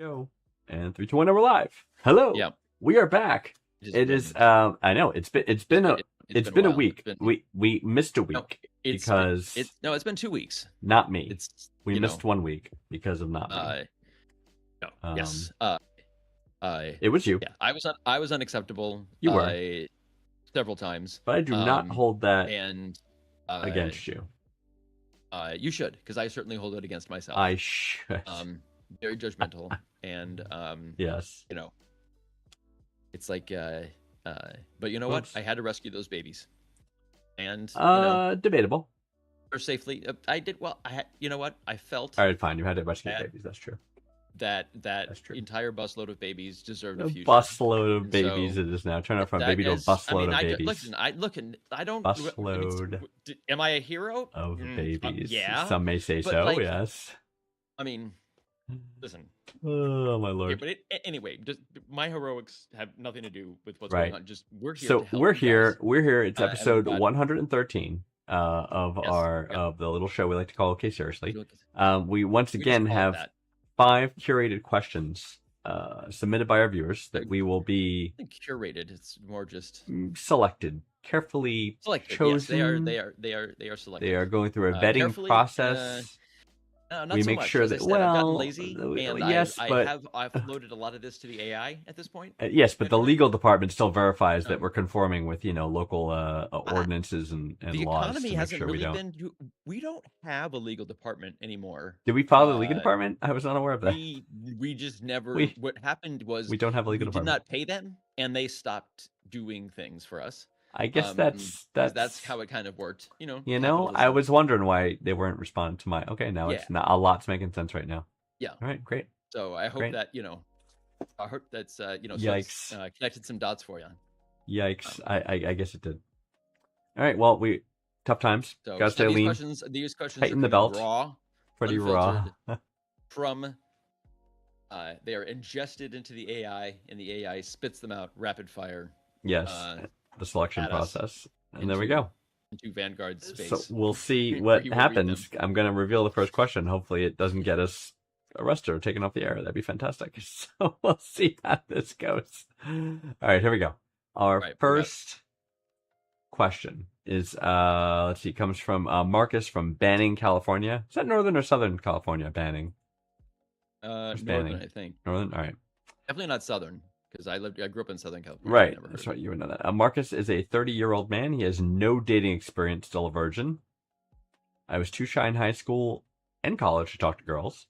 Go. And 3, 2, 1, and we're live. Hello. Yeah. We are back. It is I know it's been a week. We missed a week because it's been 2 weeks. Not me. We missed 1 week because of not me. Yes. It was you. Yeah. I was unacceptable. You were several times. But I do not hold that against you. You should, because I certainly hold it against myself. I should. Very judgmental, and yes. You know, it's like, but you know what? I had to rescue those babies, and debatable. Or safely. I did well. You know what? I felt. All right, fine. You had to rescue babies. That's true. That entire busload of babies deserved a future. Busload of babies. So, it is now. Turn it from baby to a busload of babies. I don't. Busload. Am I a hero of babies? Yeah. Some may say so. Like, yes. I mean, listen. Oh my lord. Yeah, but anyway, just my heroics have nothing to do with what's going on. Just we're here. So to help we're you here. guys. We're here. It's episode 113 of of the little show we like to call OK Seriously. We once again have 5 curated questions submitted by our viewers that we will be curated. It's more just selected, carefully chosen. Yes, they are selected. They are going through a vetting process. Not we so make much. sure As that I said, I've gotten lazy, and yes, I've loaded a lot of this to the AI at this point. Yes, but the legal department still verifies that we're conforming with local ordinances and the laws. The economy hasn't sure really been. We don't have a legal department anymore. Did we follow the legal department? I was not aware of that. We just never. What happened was we don't have a legal department. We did not pay them, and they stopped doing things for us. I guess that's how it kind of worked. I was wondering why they weren't responding to my. Okay, now it's not a lot's making sense right now. Yeah. All right, great. So I hope that I hope that's Yikes. Connected some dots for you. Yikes! I guess it did. All right. Well, tough times. So gotta stay lean. These questions tighten are the belt. Raw, pretty raw. From they are ingested into the AI, and the AI spits them out rapid fire. Yes. The selection process. And there we go. Into Vanguard space. So we'll see what happens. I'm going to reveal the first question. Hopefully it doesn't get us arrested or taken off the air. That'd be fantastic. So we'll see how this goes. All right, here we go. Our first question is, let's see, comes from Marcus from Banning, California. Is that Northern or Southern California, Banning? Northern, I think. Northern? All right. Definitely not Southern. Because I grew up in Southern California. Right, that's right. You would know that. Marcus is a 30-year-old man. He has no dating experience, still a virgin. I was too shy in high school and college to talk to girls,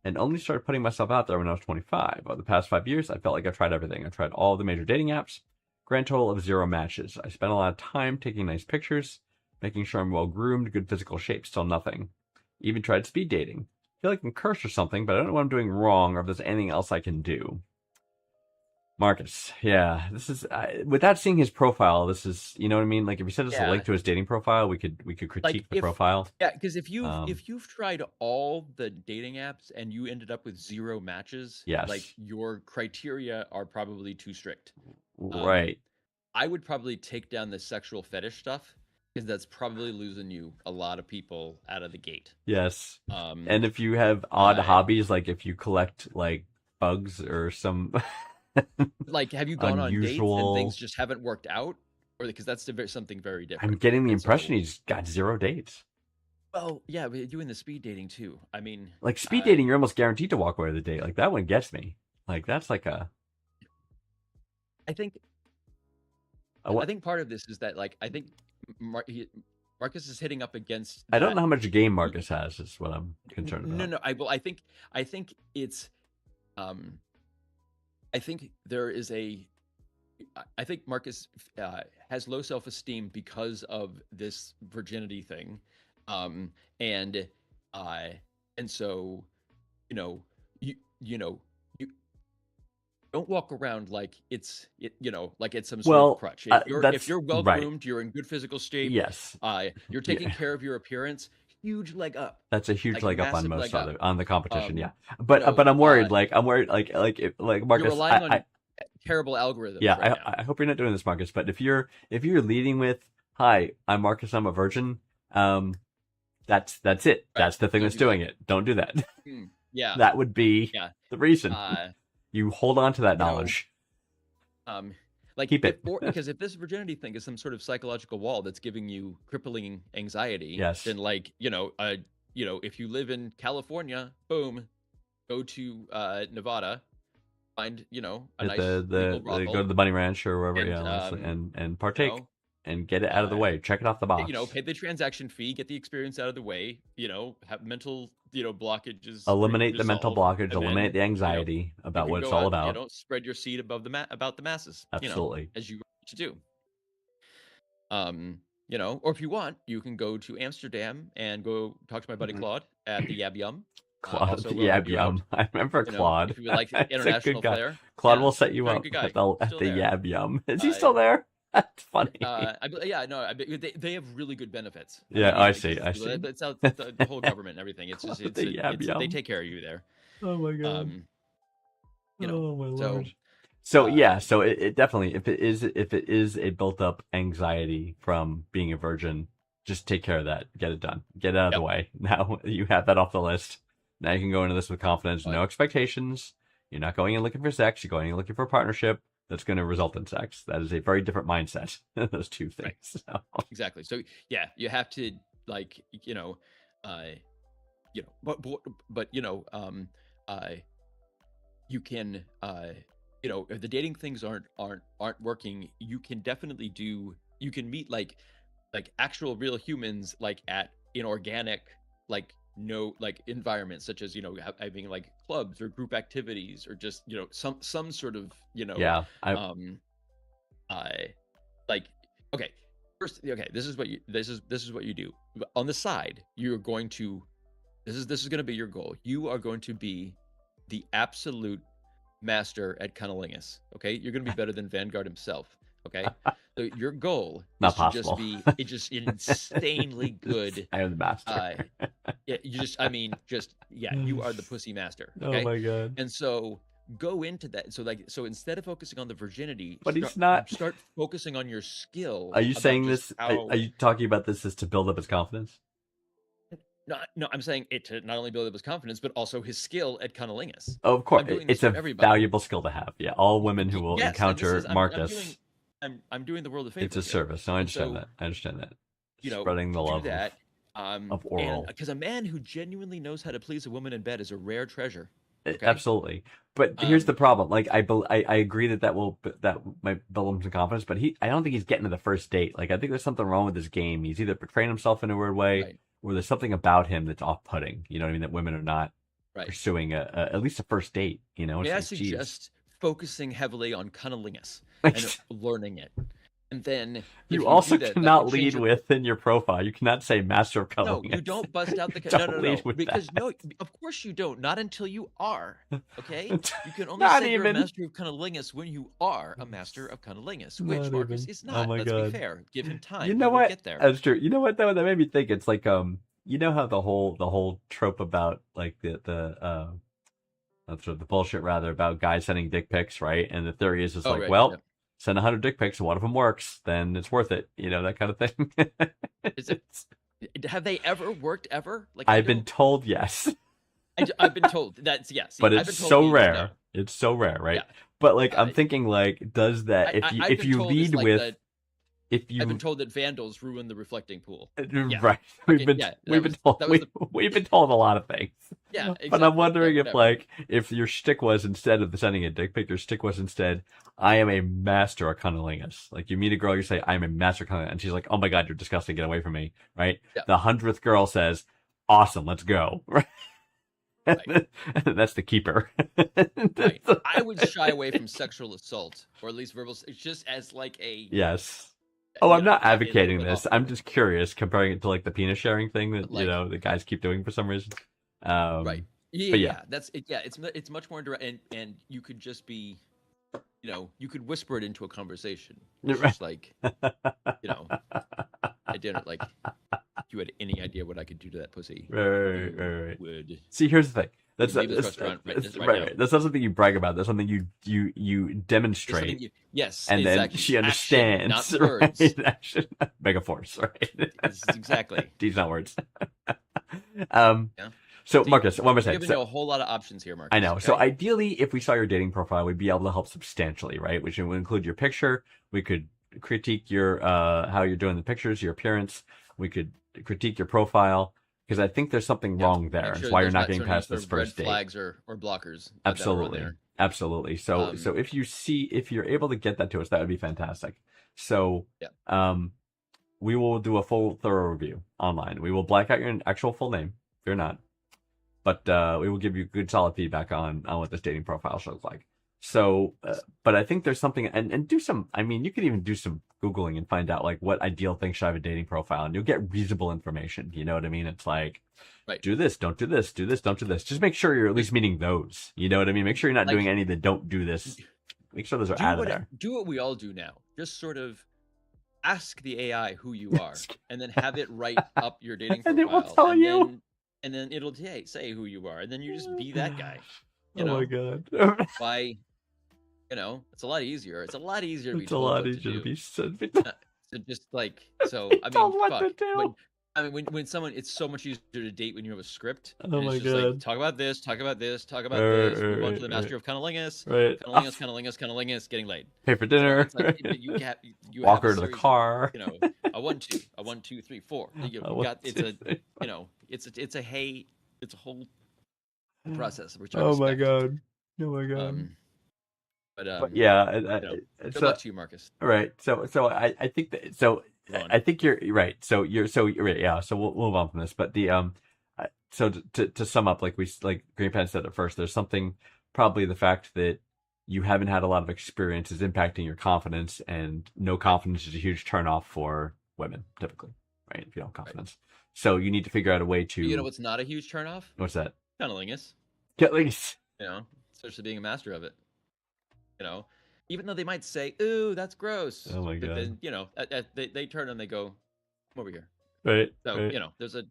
and only started putting myself out there when I was 25. Over the past 5 years, I felt like I've tried everything. I tried all the major dating apps. Grand total of 0 matches. I spent a lot of time taking nice pictures, making sure I'm well-groomed, good physical shape, still nothing. Even tried speed dating. I feel like I'm cursed or something, but I don't know what I'm doing wrong or if there's anything else I can do. Marcus, yeah, this is without seeing his profile. This is, you know what I mean. Like if you sent us a link to his dating profile, we could critique the profile. Yeah, because if you've tried all the dating apps and you ended up with 0 matches, yes, like your criteria are probably too strict. Right. I would probably take down the sexual fetish stuff because that's probably losing you a lot of people out of the gate. Yes. And if you have odd hobbies, like if you collect like bugs or some. Like, have you gone on dates and things just haven't worked out, or because that's something very different? I'm getting the impression he's got 0 dates. Well, yeah, but doing the speed dating too. I mean, like speed dating, you're almost guaranteed to walk away with a date. Like that one gets me. Like that's like a. I think part of this is that I think Marcus is hitting up against. I don't know how much game Marcus has. Is what I'm concerned about. No. I think it's. I think there is I think Marcus has low self-esteem because of this virginity thing, and so you don't walk around like it's some sort of crutch. If you're well groomed, you're in good physical shape. Yes, you're taking care of your appearance. Huge leg up. That's a huge leg up on most on the competition. Yeah, but I'm worried. I'm worried. Like Marcus, you're relying on terrible algorithms. Yeah, right I hope you're not doing this, Marcus. But if you're leading with, "Hi, I'm Marcus. I'm a virgin," that's it. Right. That's the thing that's doing it. Don't do that. Yeah. that would be Yeah. the reason. Uh, You hold on to that you know, knowledge. Like Keep it. because if this virginity thing is some sort of psychological wall that's giving you crippling anxiety, Yes. then like, if you live in California, boom, go to Nevada, find, a At nice legal go to brothel, the Bunny Ranch or wherever, and and you partake know, and get it out of the uh way. Check it off the box. pay the transaction fee, get the experience out of the way, have mental, blockages Eliminate the mental resolved, blockage. and then, Eliminate the you know, anxiety you about can what it's go all out, about. spread your seed above about the masses, Absolutely. as you to do. Or if you want, you can go to Amsterdam and go talk to my buddy Claude at the Yab Yum. Claude, Also will yeah, help you out. I remember Claude. If you would like That's a international good guy. flair. Claude Yeah, will set you very up good guy. at the Still there. Yab Yum. Is he still there? That's funny. They have really good benefits. Yeah, I see. It's out the whole government and everything. It's just they take care of you there. Oh my god. Oh my lord. So yeah, so it definitely, if it is a built up anxiety from being a virgin, just take care of that. Get it done. Get it out of the way. Now you have that off the list. Now you can go into this with confidence. No expectations. You're not going in looking for sex. You're going in looking for a partnership that's going to result in sex. That is a very different mindset. Those two things. Right. So. Exactly. So yeah, you have to you can if the dating things aren't working, you can definitely you can meet like actual real humans like at inorganic environments, such as having like clubs or group activities, or just some sort of okay, first, this is what you do on the side. You're going to this is going to be your goal. You are going to be the absolute master at cunnilingus. Okay, you're going to be better than Vanguard himself. Okay, so your goal is to just be insanely good. I am the master. You are the pussy master. Okay? Oh my god! And so go into that. So instead of focusing on the virginity, start focusing on your skill. Are you saying this? Are you talking about this as to build up his confidence? No, I'm saying it to not only build up his confidence, but also his skill at cunnilingus. Oh, of course, it's a valuable skill to have. Yeah, all women who will encounter Marcus. I'm doing the world a favor. It's a service. No, I understand that. I understand that. Spreading the love of oral. Because a man who genuinely knows how to please a woman in bed is a rare treasure. Okay? Absolutely. But here's the problem. Like I agree that might build him some confidence, but I don't think he's getting to the first date. Like I think there's something wrong with his game. He's either portraying himself in a weird way, or there's something about him that's off-putting. You know what I mean? That women are not pursuing at least a first date. You know? May I suggest focusing heavily on cunnilingus and learning it. And then you also cannot lead with in your profile. You cannot say master of cunnilingus. No, you don't bust out the no. Because no, of course you don't. Not until you are. Okay, you can only say you're a master of cunnilingus when you are a master of cunnilingus, which Marcus is not. Let's be fair. Give him time. You know what? Get there. That's true. You know what though? That made me think. It's like you know how the whole trope about like the bullshit rather about guys sending dick pics, right? And the theory is just send 100 dick pics, and one of them works, then it's worth it. You know, that kind of thing. Have they ever worked ever? Like I've been told yes. I've been told that's yes. But it's so rare. No. It's so rare, right? Yeah. But like I'm thinking, like, does that if you lead with I've been told that vandals ruin the reflecting pool. Yeah. Right. We've been told a lot of things. Yeah. Exactly. But I'm wondering if your shtick was, instead of sending a dick pic, your shtick was instead, I am a master of cunnilingus. Like you meet a girl, you say, I'm a master of cunnilingus, and she's like, oh my god, you're disgusting, get away from me. Right? Yeah. The 100th girl says, awesome, let's go. Right. Right. That's the keeper. Right. I would shy away from sexual assault, or at least verbal, just as like a yes. Oh, I'm not advocating this. I'm just curious, comparing it to like the penis sharing thing that the guys keep doing for some reason. Right. Yeah. That's it. Yeah. It's much more direct, and you could just be, you could whisper it into a conversation. It's just like, I didn't like. If you had any idea what I could do to that pussy, right. Would see? Here's the thing. That's not something you brag about. That's something you demonstrate. Yes, and exactly. Then she understands. Action, not words. Right? Action, mega force, right? Exactly. These not words. So See, Marcus, what am I you're saying? giving So, you a whole lot of options here, I Marcus. know. So Okay. ideally, if we saw your dating profile, we'd be able to help substantially, right? Which would include your picture. We could critique your how you're doing the pictures, your appearance. We could critique your profile because I think there's something Yeah. wrong there. Make It's sure why you're there's not not getting any past sort this of red first date. flags or blockers that are on Absolutely. there. Absolutely. So if you see if you're able to get that to us, that would be fantastic. So Yeah. we will do a full thorough review online. We will black out your actual full name if you're not. But we will give you good solid feedback on what this dating profile should look like. So but I think there's something and do some I mean you could even do some Googling and find out like what ideal things should I have a dating profile and you'll get reasonable information. You know what I mean? It's like Right. do this, don't do this, do this, don't do this. Just make sure you're at least meeting those. You know what I mean? Make sure you're not Like, doing any that don't do this. Make sure those are out of there. Do what we all do now. Just sort of ask the AI who you are, and then have it write up your dating profile, And it will tell you. and then it'll say who you are, and then you just be that guy. You Oh know? my god! By, you know, it's a lot easier. It's a lot easier to be It's a told lot what easier to to do. be said. So just like so, I mean, told what fuck. to do. When someone, it's so much easier to date when you have a script. Oh and my it's just like god! talk about this, talk about this, talk about this. Move on to the master of cunnilingus. Right. Cunnilingus, getting laid. Pay for dinner. So it's like you Walk have her to the series of, car. you know, a 1 2 3 4. You got it's a you know it's a whole process which I Oh my respect. god! Oh my god! But yeah, you know, good so, luck to you, Marcus. right. So I think that I think you're right. So you're right. Yeah. So we'll move on from this. But the so to sum up, like Green Pen said at first, there's something probably the fact that you haven't had a lot of experience is impacting your confidence, and no confidence is a huge turnoff for women typically, right? If you don't have confidence, so you need to figure out a way to. But you know what's not a huge turnoff? What's that? Cunnilingus. At least. You know, especially being a master of it. You know, even though they might say, "Ooh, that's gross." Oh my god! But then you know, they turn and they go, "Come over here." Right. So right. you know, there's a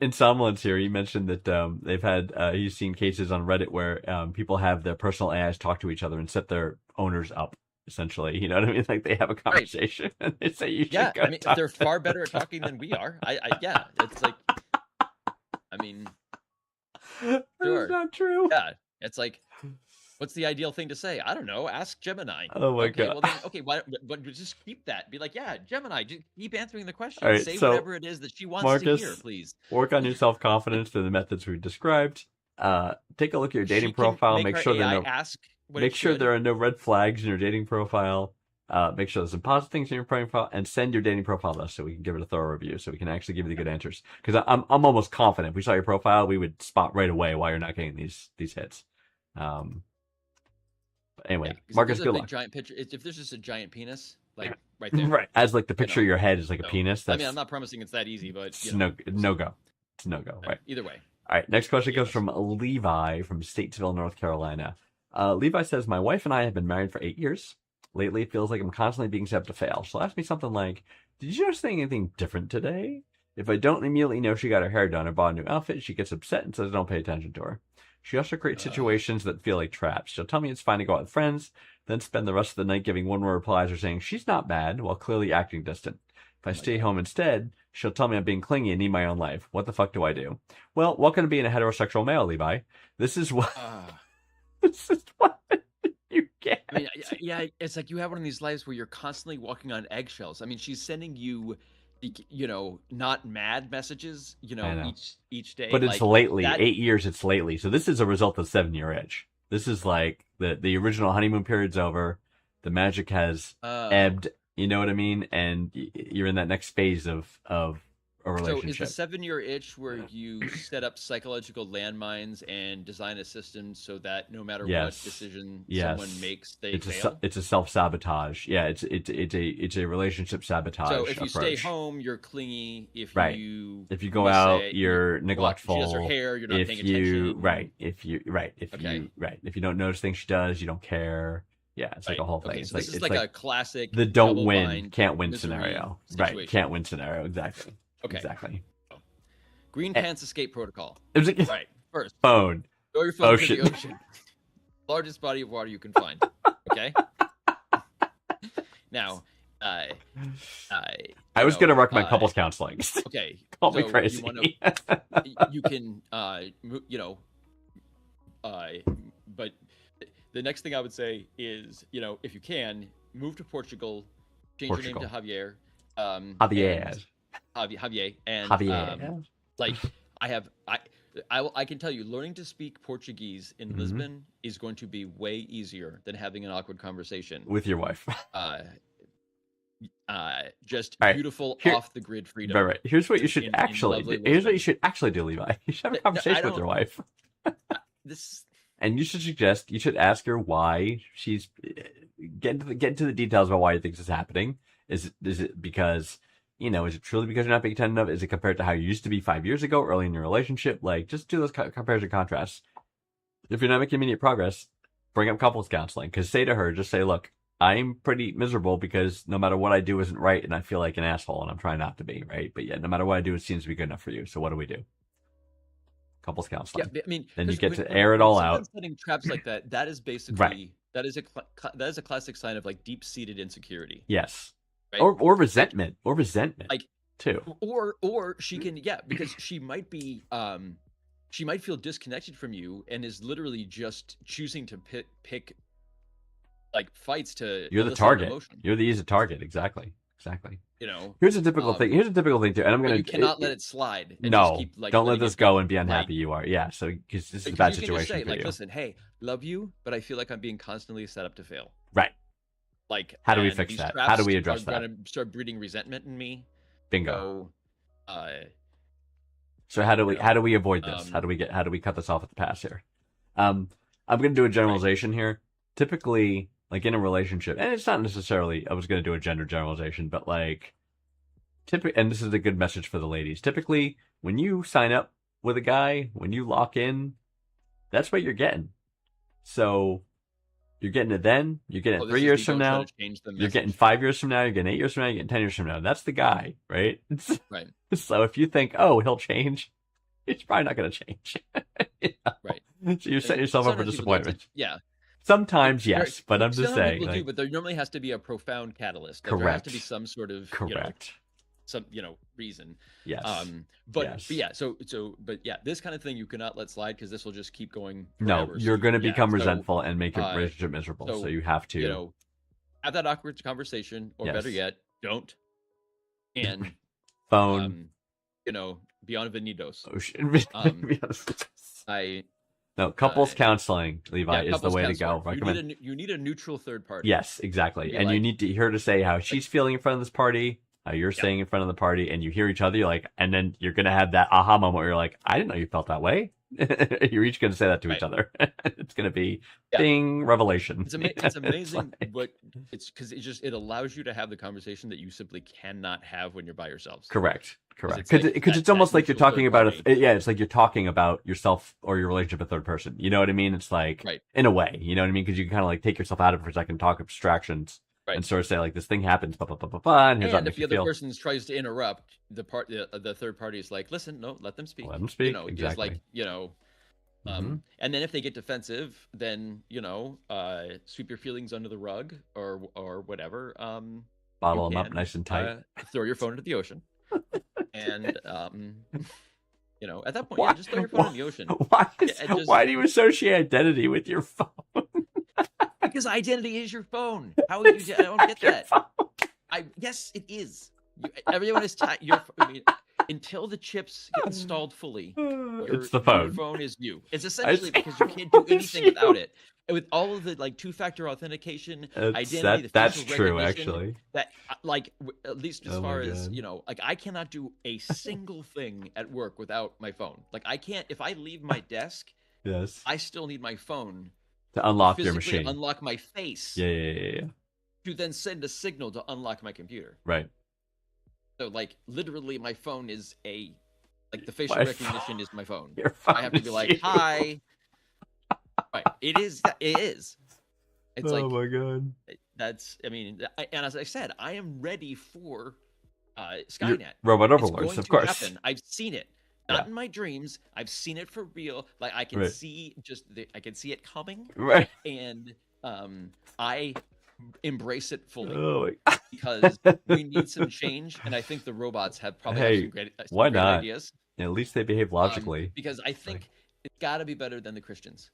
in Somnolence here, you mentioned that they've had he's seen cases on Reddit where people have their personal AIs talk to each other and set their owners up. Essentially, you know what I mean? Like they have a conversation and they say you should go. I mean, they're far better at talking than we are. Yeah, it's like, I mean, sure. That's not true. Yeah, it's like, what's the ideal thing to say? I don't know. Ask Gemini. Oh my god. Well then, okay, but just keep that. Be like, yeah, Gemini. Just keep answering the question. Right, say so, whatever it is that she wants Marcus, to hear, please. Work on your self-confidence through the methods we've described. Take a look at your dating profile. Make sure there are no red flags in your dating profile. Make sure there's some positive things in your profile, and send your dating profile to us so we can give it a thorough review, so we can actually give you the good answers. Because I'm almost confident if we saw your profile, we would spot right away why you're not getting these hits. Anyway, Marcus, good luck. Giant picture. If there's just a giant penis, like right there, right, as like the picture of your head is like a penis. I mean, I'm not promising it's that easy, but it's no go. It's no go. Right. Either way. All right. Next question comes from Levi from Statesville, North Carolina. Levi says, "My wife and I have been married for 8 years. Lately, it feels like I'm constantly being set up to fail. She'll ask me something like, 'Did you notice anything different today?' If I don't immediately know she got her hair done or bought a new outfit, she gets upset and says I don't pay attention to her. She also creates situations that feel like traps. She'll tell me it's fine to go out with friends, then spend the rest of the night giving one-word replies or saying she's not bad while clearly acting distant. If I stay home instead, she'll tell me I'm being clingy and need my own life. What the fuck do I do?" Well, welcome to being a heterosexual male, Levi. This is what this is what you get. I mean, yeah, it's like you have one of these lives where you're constantly walking on eggshells. I mean, she's sending you, you know, not mad messages, you know. Each day. But it's lately. 8 years, it's lately. So this is a result of 7-year itch. This is like the original honeymoon period's over. The magic has ebbed. You know what I mean? And you're in that next phase of a relationship. So is the 7-year itch where you set up psychological landmines and design a system so that no matter what decision someone makes, they fail? It's a self-sabotage. Yeah, it's a relationship sabotage. So if you approach. stay home, you're clingy. If you go out, you're neglectful. She does her hair, you're not paying attention. If you don't notice things she does, you don't care. Yeah, it's like a whole thing. Okay, so this is like a classic the don't win, can't win scenario. Situation. Right, can't win scenario. Exactly. Okay. Exactly. Green Pants Escape Protocol. Right. First. Phone. Throw your phone to the ocean. Largest body of water you can find. Okay? Now, uh, I was gonna recommend couples counseling. okay, Call me so crazy. you want to, you can, you know, but the next thing I would say is, you know, if you can move to Portugal, change your name to Javier, Javier. Javier, and Javier. like I can tell you, learning to speak Portuguese in Lisbon is going to be way easier than having an awkward conversation with your wife. Just right. beautiful off the grid freedom. Right. Here's what you should here's what you should actually do, Levi. You should have a conversation with your wife. And you should ask her why she's get into the details about why you think this is happening. Is it because, you know, is it truly because you're not being attentive? Is it compared to how you used to be 5 years ago, early in your relationship? Like, just do those comparison contrasts. If you're not making immediate progress, bring up couples counseling. Because say to her, just say, look, I'm pretty miserable because no matter what I do isn't right, and I feel like an asshole, and I'm trying not to be, right? But yeah, no matter what I do, it seems to be good enough for you. So what do we do? Couples counseling. Yeah, I mean, then you get to air it all out. Setting traps like that, that is basically that is a classic sign of like deep-seated insecurity. Yes. Right? Or resentment. Like too. Or she can, because she might be she might feel disconnected from you and is literally just choosing to pick like fights to. You're the target. You're the easy target. Exactly. You know. Here's a typical thing. Here's a typical thing too, and I'm gonna. You cannot let it slide. And no, just keep, like, don't let this go and be unhappy. You are, yeah. So because this is a bad situation say, for you. Listen, hey, love you, but I feel like I'm being constantly set up to fail. Right. Like, how do we fix that? How do we address that? Going to start breeding resentment in me. Bingo. So how do we avoid this? How do we cut this off at the pass here? I'm going to do a generalization here. Typically, like in a relationship, and it's not necessarily, I was going to do a gender generalization, but like, and this is a good message for the ladies. Typically, when you sign up with a guy, when you lock in, that's what you're getting. So you're getting it then, you're getting it 3 years from now, you're getting 5 years from now, you're getting 8 years from now, you're getting 10 years from now. That's the guy, right? Right. So if you think, oh, he'll change, he's probably not going to change. Right. So you're setting yourself up for disappointment. Yeah. Sometimes, yes, but I'm just saying. People do, but there normally has to be a profound catalyst. Correct. There has to be some sort of some reason. Yes. But yeah. So this kind of thing you cannot let slide because this will just keep going forever. No, you're going to become resentful and make your relationship miserable. So you have to, have that awkward conversation, or better yet, don't. And phone. Beyond Venidos. No, couples counseling, Levi, is the way to go. You need a neutral third party. Yes, exactly. And you need to hear her to say how she's feeling in front of this party, how you're saying in front of the party, and you hear each other. You're like, and then you're gonna have that aha moment where you're like, I didn't know you felt that way. You're each gonna say that to each other. It's gonna be ding, revelation. It's amazing, but it's because it allows you to have the conversation that you simply cannot have when you're by yourselves. Correct. Because it's almost like you're talking about it's like you're talking about yourself or your relationship with a third person. You know what I mean? It's like in a way, you know what I mean? Because you can kind of like take yourself out of it for a second, talk abstractions, and sort of say like this thing happens, blah blah blah blah blah. And if the other person tries to interrupt, the third party is like, listen, no, let them speak. Let them speak. Exactly. Just like and then if they get defensive, then sweep your feelings under the rug or whatever. Bottle them up nice and tight. Throw your phone into the ocean. And at that point, just throw your phone in the ocean. Why do you associate identity with your phone? Because identity is your phone. How would you? I don't get that. Yes, it is. Everyone is until the chips get installed fully. It's the phone. Your phone is you. It's essentially because you can't do anything without it. With all of the two-factor authentication, identity, that's true actually. That at least as far as I cannot do a single thing at work without my phone. Like I can't if I leave my desk. Yes. I still need my phone to unlock your machine. Unlock my face. Yeah. To then send a signal to unlock my computer. Right. So literally, my phone is the facial recognition is my phone. Your phone I have to be like, you. Hi. Right. It is. It's oh my god. That's. And as I said, I am ready for Skynet. Robot overlords, of course. Happen. I've seen it. Not in my dreams. I've seen it for real. Like I can see I can see it coming. Right. And I embrace it fully Oh, because we need some change, and I think the robots probably have hey, some why great not? ideas. At least they behave logically. Because I Like, think it's got to be better than the Christians.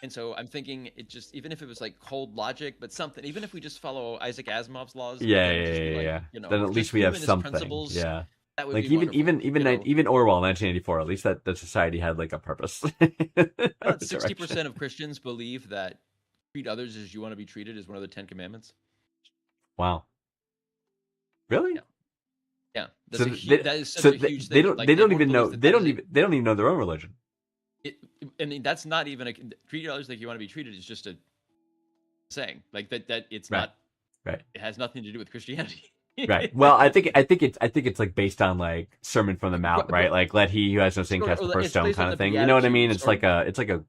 And so I'm thinking it just, even if it was like cold logic, but something, even if we just follow Isaac Asimov's laws, but yeah, then yeah, just yeah, be like, yeah. you know, Then at least just we have humanist something. principles, Yeah. that would Like be wonderful. even Orwell, 1984. At least that society had like a purpose. 60% of Christians believe that treat others as you want to be treated is one of the 10 Commandments. Wow. Really? Yeah. Yeah. So That is such a huge thing. Like, they don't won't even know believe that they don't even know their own religion. I mean, that's not even treat others like you want to be treated is just a saying. Like that it's Right. not, Right. it has nothing to do with Christianity. Right. Well, I think it's like based on like Sermon from the Mount, right? Like let he who has no sin cast the first stone kind of thing. You know what I mean? It's like an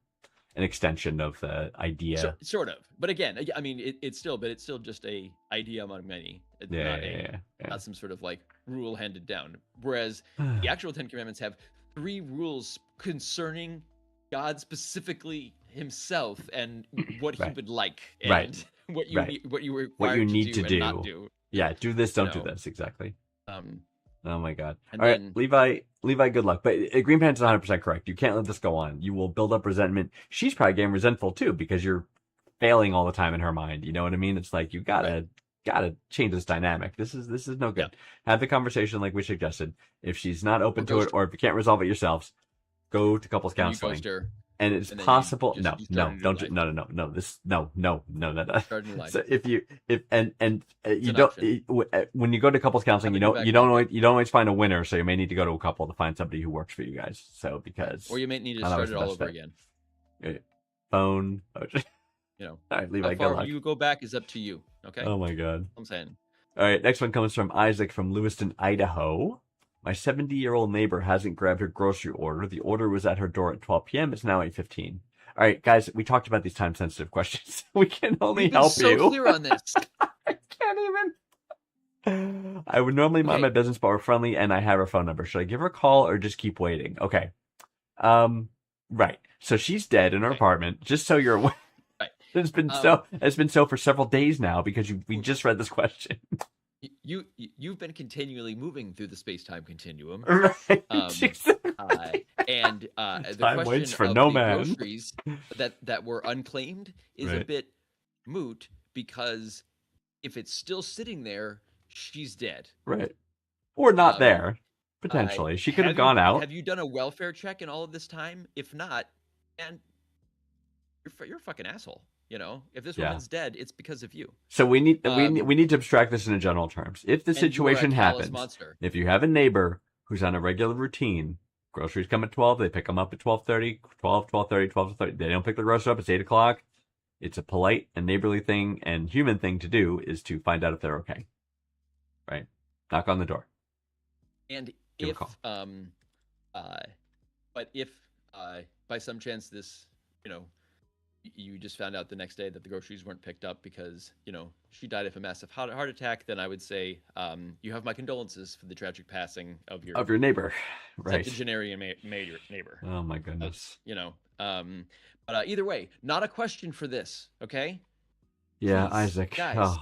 extension of the idea. Sort of. But again, I mean, it's still just a idea among many. It's not some sort of like rule handed down. Whereas the actual 10 Commandments have 3 rules concerning God specifically himself and what he would like, and what you were required to do and not do. Yeah, do this, don't do this. Exactly. Oh my God. All right, then, Levi, good luck. But Green Pants is 100% correct. You can't let this go on. You will build up resentment. She's probably getting resentful too because you're failing all the time in her mind. You know what I mean? It's like you gotta change this dynamic. This is no good. Yeah. Have the conversation like we suggested. If she's not open to it, or if you can't resolve it yourselves, go to couples counseling. And it's possible. No. This no. So you don't, when you go to couples counseling, you don't always find a winner. So you may need to go to a couple to find somebody who works for you guys. So because, or you may need to start it all over again. Phone. You know, all right, Levi, how far you go back is up to you. Okay. Oh my God. I'm saying. All right, next one comes from Isaac from Lewiston, Idaho. My 70-year-old neighbor hasn't grabbed her grocery order. The order was at her door at 12 p.m. It's now 8:15. All right, guys, we talked about these time-sensitive questions. We can only help you. We've been so clear on this. I can't even. I would normally mind my business, but we're friendly, and I have her phone number. Should I give her a call or just keep waiting? Okay. Right. So she's dead in her apartment, just so you're aware. Right. It's been so for several days now because we just read this question. You've been continually moving through the space-time continuum, right? And the time question waits for of no the man. groceries that were unclaimed is a bit moot because if it's still sitting there, she's dead, right? Or not there potentially. She could have gone out. Have you done a welfare check in all of this time? If not, and you're a fucking asshole. You know, if this woman's dead, it's because of you. So we need to abstract this into general terms. If the situation happens, if you have a neighbor who's on a regular routine, groceries come at 12, they pick them up at 12:30, 12:30. They don't pick the groceries up. It's 8 o'clock. It's a polite and neighborly thing and human thing to do is to find out if they're okay. Right? Knock on the door. And if but if by some chance this, you know, you just found out the next day that the groceries weren't picked up because, you know, she died of a massive heart attack, then I would say you have my condolences for the tragic passing of your neighbor, right? Septuagenarian neighbor. Oh my goodness. You know, but either way, not a question for this, okay? Yeah, please, Isaac. Guys,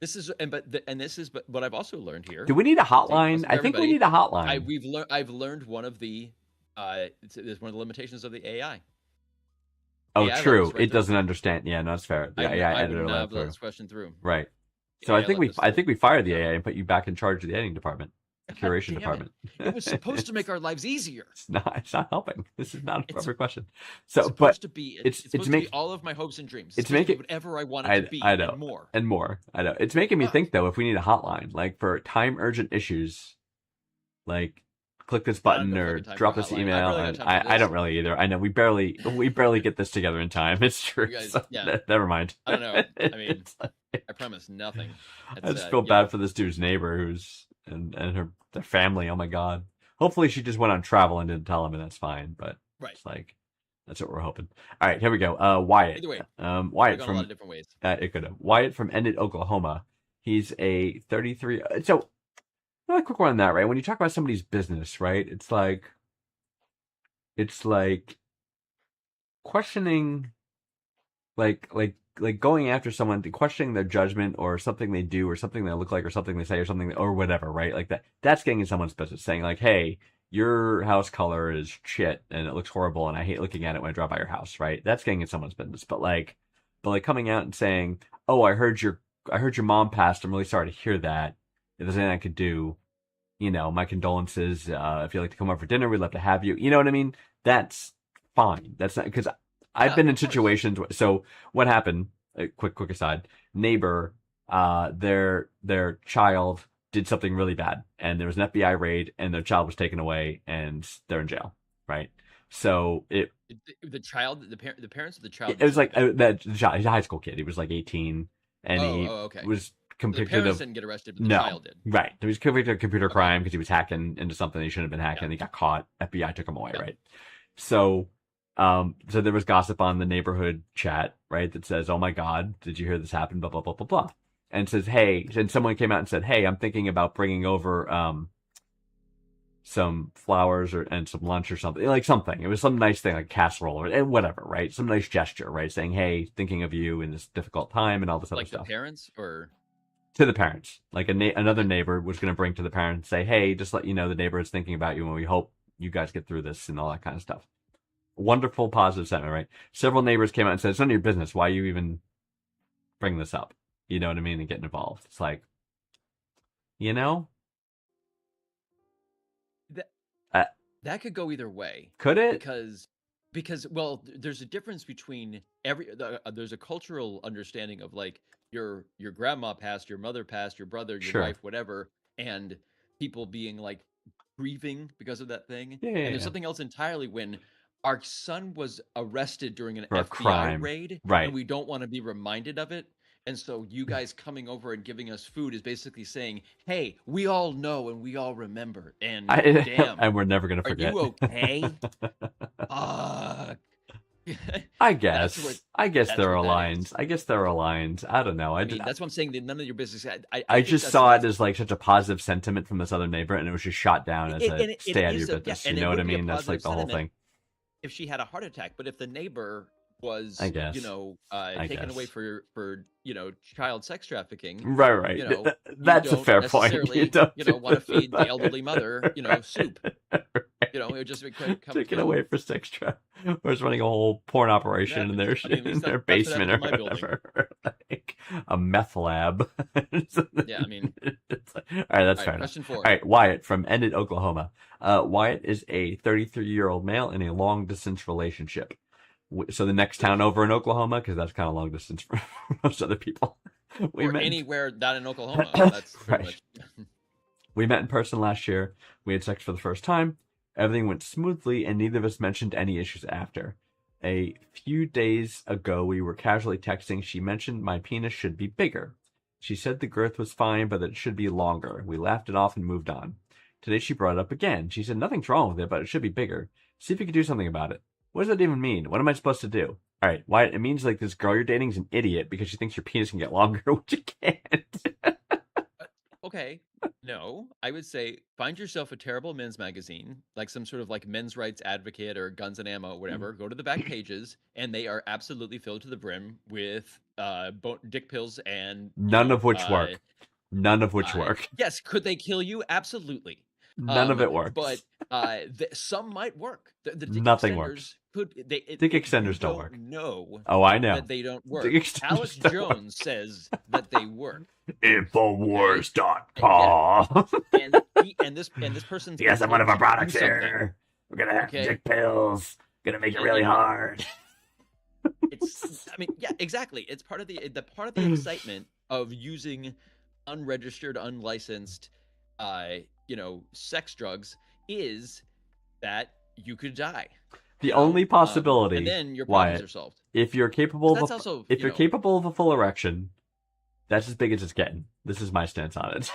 this is but what I've also learned here. Do we need a hotline? I think we need a hotline. I've learned one of the there's one of the limitations of the AI. Oh, true. It doesn't understand. Yeah, no, that's fair. The AI editor let this question through. Right. So I think we fired the AI and put you back in charge of the editing department, curation department. It was supposed to make our lives easier. It's not helping. This is not a proper question. So, it's supposed to be. It's supposed to be all of my hopes and dreams. It's making whatever I want it to be. I know. And more. I know. It's making me think though. If we need a hotline, like for time urgent issues, like. Click this button or drop this email. I don't really either. I know we barely get this together in time. It's true. Guys, so, never mind. I don't know. I mean, I promise nothing. I just feel bad for this dude's neighbor who's and their family. Oh my God. Hopefully she just went on travel and didn't tell him, and that's fine. But it's like that's what we're hoping. All right, here we go. Wyatt. Either way, Wyatt from a lot of different ways. It could have. Wyatt from Enid, Oklahoma. He's a 33. So. A quick one on that, right? When you talk about somebody's business, right? It's like questioning like going after someone, questioning their judgment or something they do or something they look like or something they say or something or whatever, right? Like that's getting in someone's business, saying like, hey, your house color is shit and it looks horrible and I hate looking at it when I drive by your house, right? That's getting in someone's business. But coming out and saying, oh, I heard your mom passed. I'm really sorry to hear that. If there's anything I could do, my condolences. If you'd like to come over for dinner, we'd love to have you. You know what I mean? That's fine. That's not because I've Yeah, been in of course. situations. So what happened? A quick aside. Neighbor, their child did something really bad, and there was an FBI raid, and their child was taken away, and they're in jail. Right. So The child, the parents of the child it did was like something bad. that child. He's a high school kid. He was like 18, and Oh, he okay. was So the convicted parents of didn't get arrested, but the no, child did. right. He was convicted of computer Okay. crime because he was hacking into something he shouldn't have been hacking. Yeah. He got caught. FBI took him away, Yeah. right? So, so there was gossip on the neighborhood chat, right, that says, "Oh my God, did you hear this happen?" Blah blah blah blah blah, and says, "Hey," and someone came out and said, "Hey, I'm thinking about bringing over some flowers and some lunch or something, like something. It was some nice thing, like casserole or whatever, right? Some nice gesture, right? Saying, hey, thinking of you in this difficult time and all this other Like the stuff." parents, or To the parents. Like another okay. neighbor was going to bring to the parents and say, hey, just let you know the neighbor is thinking about you and we hope you guys get through this and all that kind of stuff. Wonderful, positive sentiment, right? Several neighbors came out and said, it's none of your business. Why you even bring this up? You know what I mean? And getting involved. It's like, you know? That Uh, that could go either way could it? because well, there's a difference between there's a cultural understanding of like your grandma passed, your mother passed, your brother, your Sure. wife, whatever, and people being like grieving because of that thing. Yeah, And there's something else entirely when our son was arrested during an for a FBI crime. raid, and Right. we don't want to be reminded of it. And so you guys coming over and giving us food is basically saying, "Hey, we all know and we all remember." And damn, And we're never going to are forget. you okay? Fuck. I That's guess. what I guess that's there what are that is. lines. I guess there are lines. I don't know. I mean, that's what I'm saying. That none of your business. I I think just saw it as like such a positive sentiment from this other neighbor, and it was just shot down as a it stay out of your is business. and You it know what I would be a mean? That's like positive the whole sentiment thing. if she had a heart attack. But if the neighbor was, I guess. taken away for child sex trafficking, Right. you That's a don't fair point. necessarily, want to feed the elderly mother, soup. It would just come Taken from away for sex trap, or is running a whole porn it operation in their happens. I mean, at least in their that's what basement happens or in my building. whatever, like a meth lab. Yeah, I mean, all right, that's fair enough. question 4. All right, Wyatt from Enid, Oklahoma. Wyatt is a 33-year-old male in a long distance relationship. So the next town over in Oklahoma, because that's kind of long distance for most other people. Or anywhere not in Oklahoma. That's pretty Right. much. We met in person last year. We had sex for the first time. Everything went smoothly, and neither of us mentioned any issues after. A few days ago, we were casually texting. She mentioned my penis should be bigger. She said the girth was fine, but that it should be longer. We laughed it off and moved on. Today, she brought it up again. She said nothing's wrong with it, but it should be bigger. See if you can do something about it. What does that even mean? What am I supposed to do? All right, Wyatt, it means like this girl you're dating is an idiot because she thinks your penis can get longer, which it can't. Okay. No, I would say find yourself a terrible men's magazine, like some sort of like men's rights advocate or Guns and Ammo, whatever. Go to the back pages, and they are absolutely filled to the brim with dick pills and None of which work. None of which work. Yes, could they kill you? Absolutely. None of it works. But some might work. The dick Nothing extenders works. Dick extenders don't work. No. Oh, I know. That they don't work. Dick extenders Alex don't Jones says that they work. Infowars.com. And this person's yes, I'm one of our products do something. here. We're gonna have dick pills. Gonna make it really hard. I mean, yeah, exactly. It's part of the excitement of using unregistered, unlicensed, sex drugs is that you could die. The only possibility, and then your problems Wyatt, are solved. if you're capable That's of also, if you're capable of a full erection, that's as big as it's getting. This is my stance on it.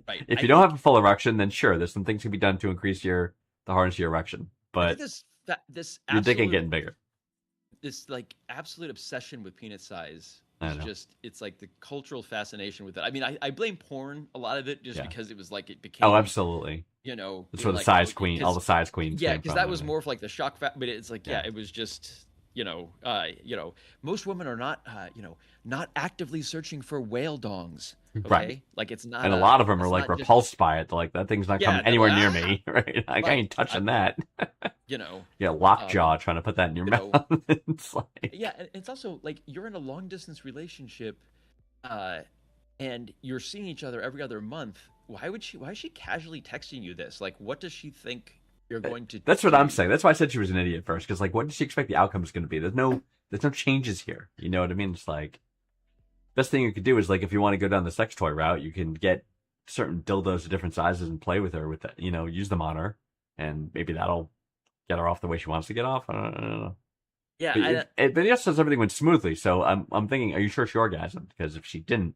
Right. If you don't have a full erection, then sure, there's some things can be done to increase the hardness of your erection. But this your dick ain't getting bigger. This like absolute obsession with penis size I is know. just, it's like the cultural fascination with it. I mean, I blame porn a lot of it just Yeah. because it was like it became. Oh, absolutely. That's where the size queen, all the size queens. Yeah, came because from, that was more of like the shock factor. But it's like, yeah, it was just, most women are not, not actively searching for whale dongs. Right. Okay, like it's And not a lot of a, them are it's like not just repulsed by it. They're like, that thing's not coming yeah, they're anywhere like near me, right? Like, I right. ain't touching that. You know, Yeah, um, lockjaw trying to put that in your you mouth. know, It's like, yeah, and it's also like you're in a long distance relationship, uh, and you're seeing each other every other month. Why is she casually texting you this? Like, what does she think you're going to that's what I'm do? saying. That's why I said she was an idiot first. Because like, what did she expect the outcome is going to be? There's no changes here. You know what I mean? It's like, best thing you could do is like, if you want to go down the sex toy route, you can get certain dildos of different sizes and play with her with that. Use them on her, and maybe that'll get her off the way she wants to get off. I don't know. Yeah, But yes, says everything went smoothly. So I'm thinking, are you sure she orgasmed? Because if she didn't,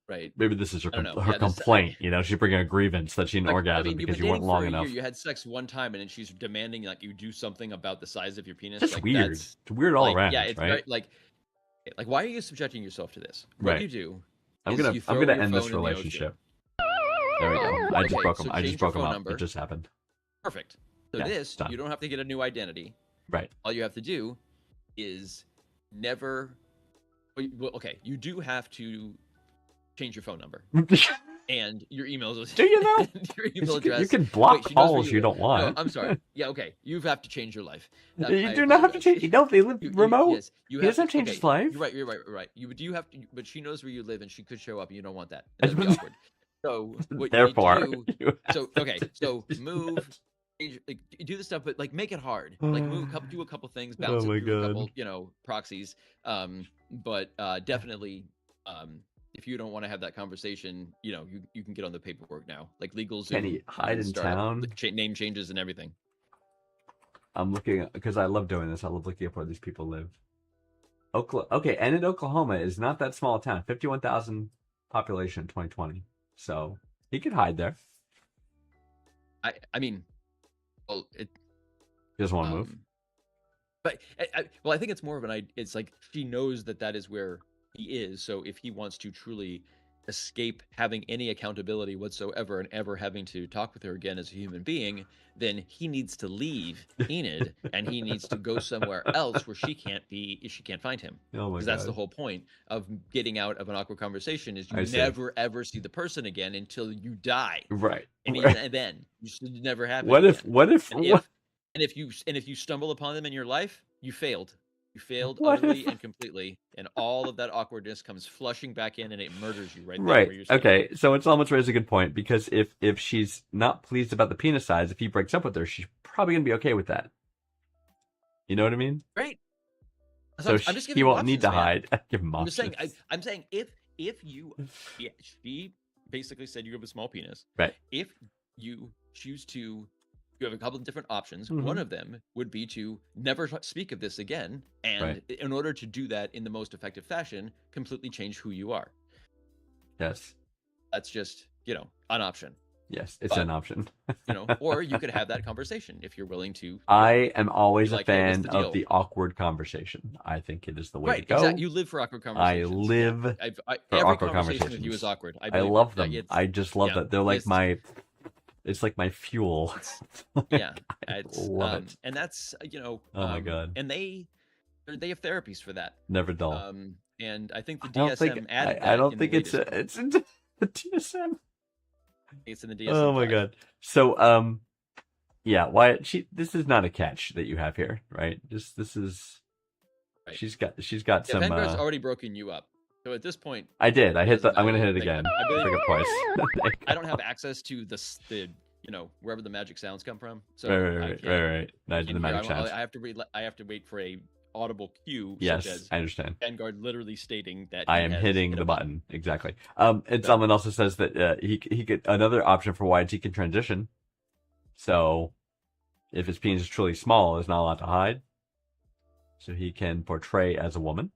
right. maybe this is I don't know. her Yeah, complaint. She's bringing a grievance that she didn't like, I orgasm mean, you've because been you weren't dating for long a year. enough. You had sex one time, and then she's demanding like you do something about the size of your penis. That's Like weird. that's It's weird all like around, yeah, it's right? very like why are you subjecting yourself to this? What Right. you do I'm is gonna you I'm throw gonna your end this phone in the ocean. relationship. There we go. I just Okay, broke so him. I just change your broke him phone up. number. It just happened. Perfect. So Yeah, it's this, done. you don't have to get a new identity. Right. All you have to do is never. Well, okay, you do have to change your phone number and your emails. Do you know? Your email address. You can block She knows where calls you live. don't No, want. I'm sorry. Yeah, okay. You have to change your life. You I do not have to apologize. change. No, they live remote. Yes, you He have doesn't to. have to change Okay, his life. you're right. You're right. You're right. You do have to, but she knows where you live, and she could show up, and you don't want that. That'd be awkward. So what you need Therefore, to do. So okay. So move. Like, do the stuff, but like make it hard. Like do a couple things, bounce Oh it my through a God. couple, proxies. But definitely, if you don't want to have that conversation, you can get on the paperwork now. Like legal Zoom, Can he you hide can in start up town? name changes and everything. I'm looking because I love doing this. I love looking up where these people live. Okay, Enid, Oklahoma is not that small a town. 51,000 population in 2020. So he could hide there. I mean, well, He doesn't want to move. But I think it's more of it's like she knows that is where he is. So if he wants to truly escape having any accountability whatsoever and ever having to talk with her again as a human being, then he needs to leave Enid and he needs to go somewhere else where she can't find him. Oh my Because that's the God. whole point of getting out of an awkward conversation is I you see. never ever see the person again until you die. Right. And Right. even then, you should never happen What if? again. What if? And if you stumble upon them in your life, you failed. You failed What utterly if- and completely, and all of that awkwardness comes flushing back in, and it murders you right there Right. where you're sitting. Okay. So it's almost raised a good point because if she's not pleased about the penis size, if he breaks up with her, she's probably gonna be okay with that. You know what I mean? Great. So I'm just giving he you won't need options, to man. hide. Give him I'm just saying. options. I'm saying if you, she basically said you have a small penis. Right. If you choose to. You have a couple of different options. Mhm. One of them would be to never speak of this again. And Right. in order to do that in the most effective fashion, completely change who you are. Yes. That's just, an option. Yes, it's an option. Or you could have that conversation if you're willing to. I am always be a like, "Hey, what's fan the of deal?" the awkward conversation. I think it is the way Right, to go. exactly. You live for awkward I conversations. live for every awkward conversation with you conversations. is awkward. I I believe love it. them. It's- I just love yeah, that. They're like it's- it's like my fuel. yeah, I it's love it. and that's Oh my God. and they have therapies for that. Never dull. And I think the I don't DSM think added I that don't in think the it's latest in the DSM. It's in the DSM. Oh my 5. God. So yeah, Wyatt, this is not a catch that you have here, right? This is Right. she's got Yeah, some Vanguard's already broken you up. So at this point, I did. I hit the doesn't I'm gonna matter. hit it again. I believe- Pick up twice. I don't have access to the wherever the magic sounds come from. So right. No, the magic sounds. I have to wait for a audible cue. Yes, such as I understand. Vanguard literally stating that I he am has hitting hit the a button. Exactly. And someone also says that he could another option for Wyatt, he can transition. So if his penis is truly small, it's not allowed to hide. So he can portray as a woman.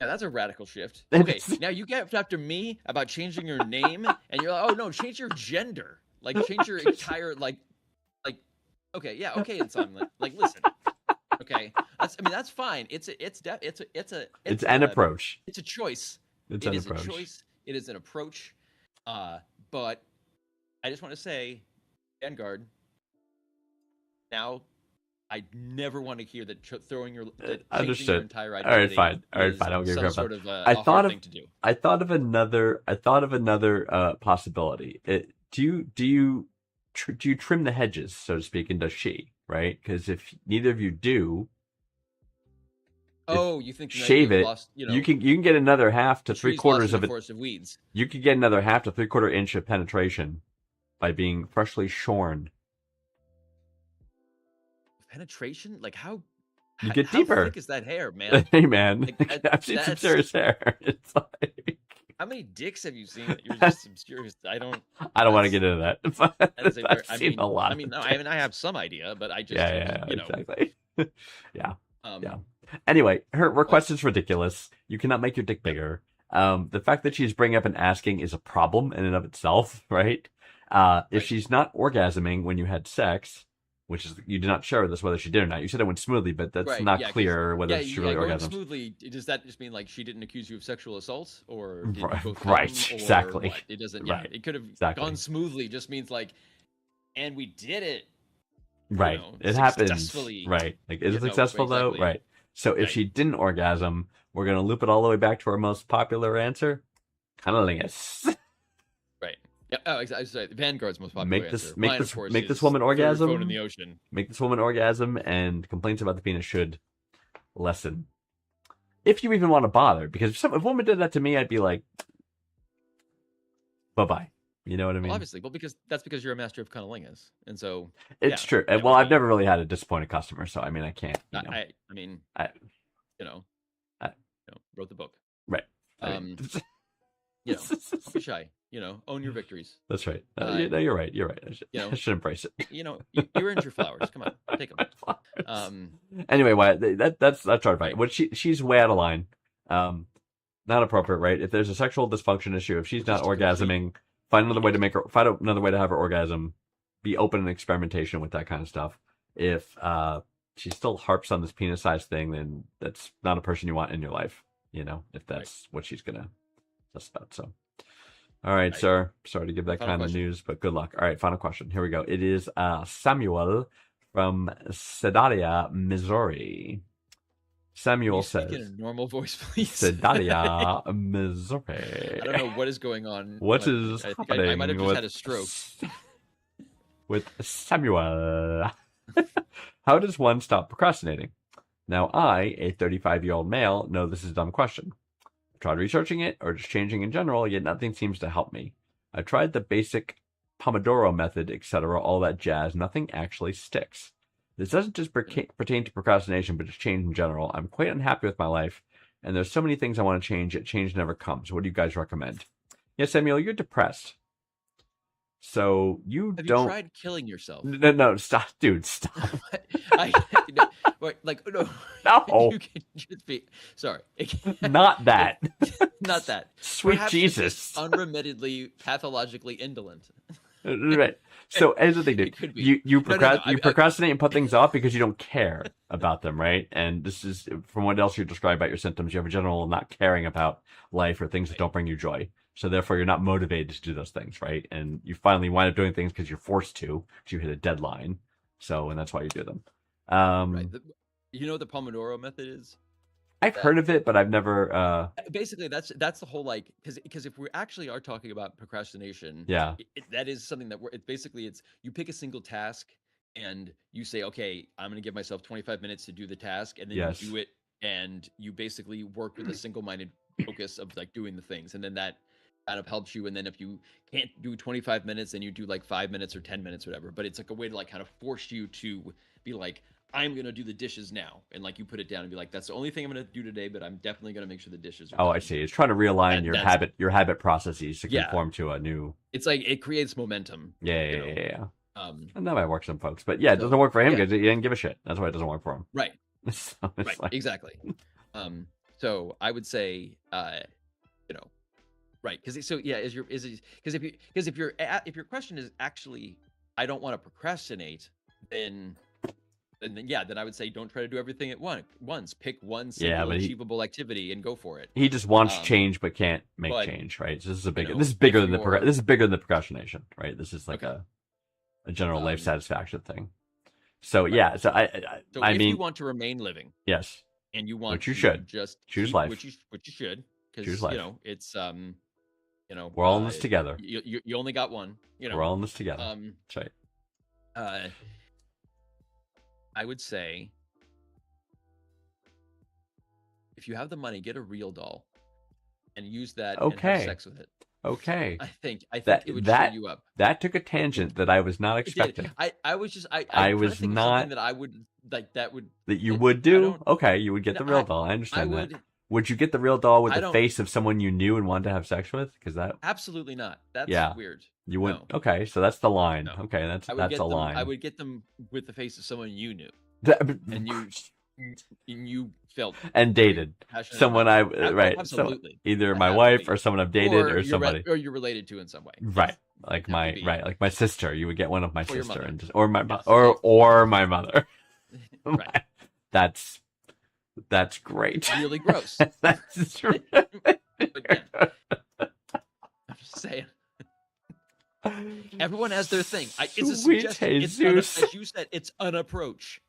Yeah, that's a radical shift. Okay, now you get after me about changing your name, and you're like, oh no, change your gender, like change your entire like, okay, yeah, okay, and so I'm like, listen, okay, that's fine. It's an approach. It's a choice. It's It an is approach. a choice. It is an approach. But I just want to say, Vanguard. Now, I never want to hear that throwing your that changing your Understood. entire All right, identity fine. All right, is fine. I don't give a some crap about sort it. of I a hard thought of thing to do. I thought of another possibility. Do you trim the hedges, so to speak, and does she, right? Because if neither of you do, if Oh, you think that shave you've it, lost, you can get another half to the three tree's lost quarters in a of it. forest of weeds. You could get another half to 3/4 inch of penetration by being freshly shorn. Penetration? Like You get how deeper. thick is that hair, man? Hey man, Like I've seen some that's serious hair. It's like how many dicks have you seen that you're just some serious? I don't. I don't want to That's get into that, but that is a very. I've seen a lot. No, I mean, I have some idea, but I just, Yeah, yeah, you know, exactly. Yeah, um, yeah. Anyway, her but request is ridiculous. You cannot make your dick yep, bigger. The fact that she's bringing up and asking is a problem in and of itself, right? If right. she's not orgasming when you had sex, which is you did not share with us whether she did or not. You said it went smoothly, but that's Right. not Yeah. Because clear whether she really going orgasms. smoothly. Does that just mean like she didn't accuse you of sexual assault, or did you Right, both right, come, or exactly, what? It doesn't. Yeah. right, It could have gone exactly, smoothly. Just means like, and we did it. right. It happens, Successfully. right? Like, is Yeah. it No. successful though? Exactly. Right. So if Right. she didn't orgasm, we're gonna loop it all the way back to our most popular answer, cunnilingus. Right. Yeah. Oh, exactly. Sorry. Vanguard's most popular Make this, answer. make Mine, of this, course, make this is woman throw your phone in the orgasm. ocean. Make this woman orgasm, and complaints about the penis should lessen. If you even want to bother, because if a woman did that to me, I'd be like, bye bye. You know what I Well, mean? obviously, well, because you're a master of cunnilingus, and so It's yeah, true. that Well, would I've be. never really had a disappointed customer, so I mean, I can't. I mean, I, you know, I wrote the book. right. I mean, Um, you know, don't be shy. You know, own your victories. that's right. Uh, No, you're right. You're right. you I know, should embrace it. you know, you earned your flowers. Come on, take them. Um, Anyway, why that's our fight. right. What she's way out of line. Not appropriate, right? If there's a sexual dysfunction issue, if she's not Just a complete orgasming, find another way to idiot. make her find another way to have her orgasm. Be open in experimentation with that kind of stuff. If she still harps on this penis size thing, then that's not a person you want in your life. You know, if Right. that's what she's gonna that's about. So, all right, Right. sir. Sorry to give that Final kind of question. news, but good luck. All right, final question. Here we go. It is Samuel from Sedalia, Missouri. Can Samuel you speak in a says, normal voice, please? Sedalia, Missouri. I don't know what is going on. What but is I think happening I might have just with had a stroke. with Samuel? How does one stop procrastinating? Now, I, a 35-year-old male, know this is a dumb question. I've tried researching it or just changing in general, yet nothing seems to help me. I've tried the basic Pomodoro method, etc., all that jazz. Nothing actually sticks. This doesn't just pertain to procrastination, but just change in general. I'm quite unhappy with my life, and there's so many things I want to change, yet change never comes. What do you guys recommend? Yes, Samuel, you're depressed. So you Have you don't. tried killing yourself? No, stop, dude, stop. I, no, wait, like no, No, you can just be sorry. not that. Not that. Sweet Perhaps you're just Jesus. unremittingly, pathologically indolent. Right. So here's the thing, dude. It could be. You No, no, no. you procrastinate and put things off because you don't care about them, right? And this is from what else you described about your symptoms. You have a general not caring about life or things that Right. don't bring you joy. So therefore, you're not motivated to do those things, right? And you finally wind up doing things because you're forced to, because you hit a deadline. So, and that's why you do them. Right. You know what the Pomodoro method is? I've heard of it, but I've never. Basically, that's the whole like because if we actually are talking about procrastination, Yeah. that is something that it's you pick a single task and you say, okay, I'm going to give myself 25 minutes to do the task, and then Yes. you do it, and you basically work with a single-minded focus of like doing the things, and then that kind of helps you. And then if you can't do 25 minutes, then you do like 5 minutes or 10 minutes, or whatever. But it's like a way to like kind of force you to be like, I'm going to do the dishes now. And like you put it down and be like, that's the only thing I'm going to do today, but I'm definitely going to make sure the dishes are Oh, done. I see. It's trying to realign That's- your habit processes to Yeah. conform to a new. It's like it creates momentum. Yeah. Um, And that might work some folks, but yeah, it So, doesn't work for him yeah. because he didn't give a shit. That's why it doesn't work for him. right. So it's Right. like, Exactly. So I would say, right. Because so yeah, because if your question is actually, I don't want to procrastinate, then I would say don't try to do everything at once. Pick one single but achievable activity and go for it. he just wants Um, change but can't make but, change, right? So this is a bigger. know, This is bigger if than the you're- this is bigger than the procrastination, right? This is like Okay. a general life Um, satisfaction thing. So yeah, so So I if you mean, want to remain living yes, and you want which you to should just choose keep, life. which you should, Choose because life. it's We're all in this together. you only got one. We're all in this together. That's right. I would say, if you have the money, get a real doll and use that and have Okay. sex with it. Okay. I think That it would that cheer you up. that took a tangent that I was not It did. expecting. I was just I I'm trying was to think of not- something that I would like that would That you it- would I do? don't Okay, you would get the no, real I doll. I understand that. would Would you get the real doll with I the don't face of someone you knew and wanted to have sex with? Because that absolutely not. That's Yeah. weird. you wouldn't. No. Okay, so that's the line. No. Okay, that's I would a get them. line. I would get them with the face of someone you knew and you felt and dated passionate someone about. right. Absolutely. Either That my has to wife be. or someone I've dated or somebody. or you're related to in some way. Right. Like Have to my be. like my sister. You would get one of my Or your sister mother. and just, or my Yes. or my mother. Right. That's great. Really gross. That's true. But yeah. I'm just saying. Everyone has their thing. It's a Sweet suggestion. Jesus. As you said, it's an approach.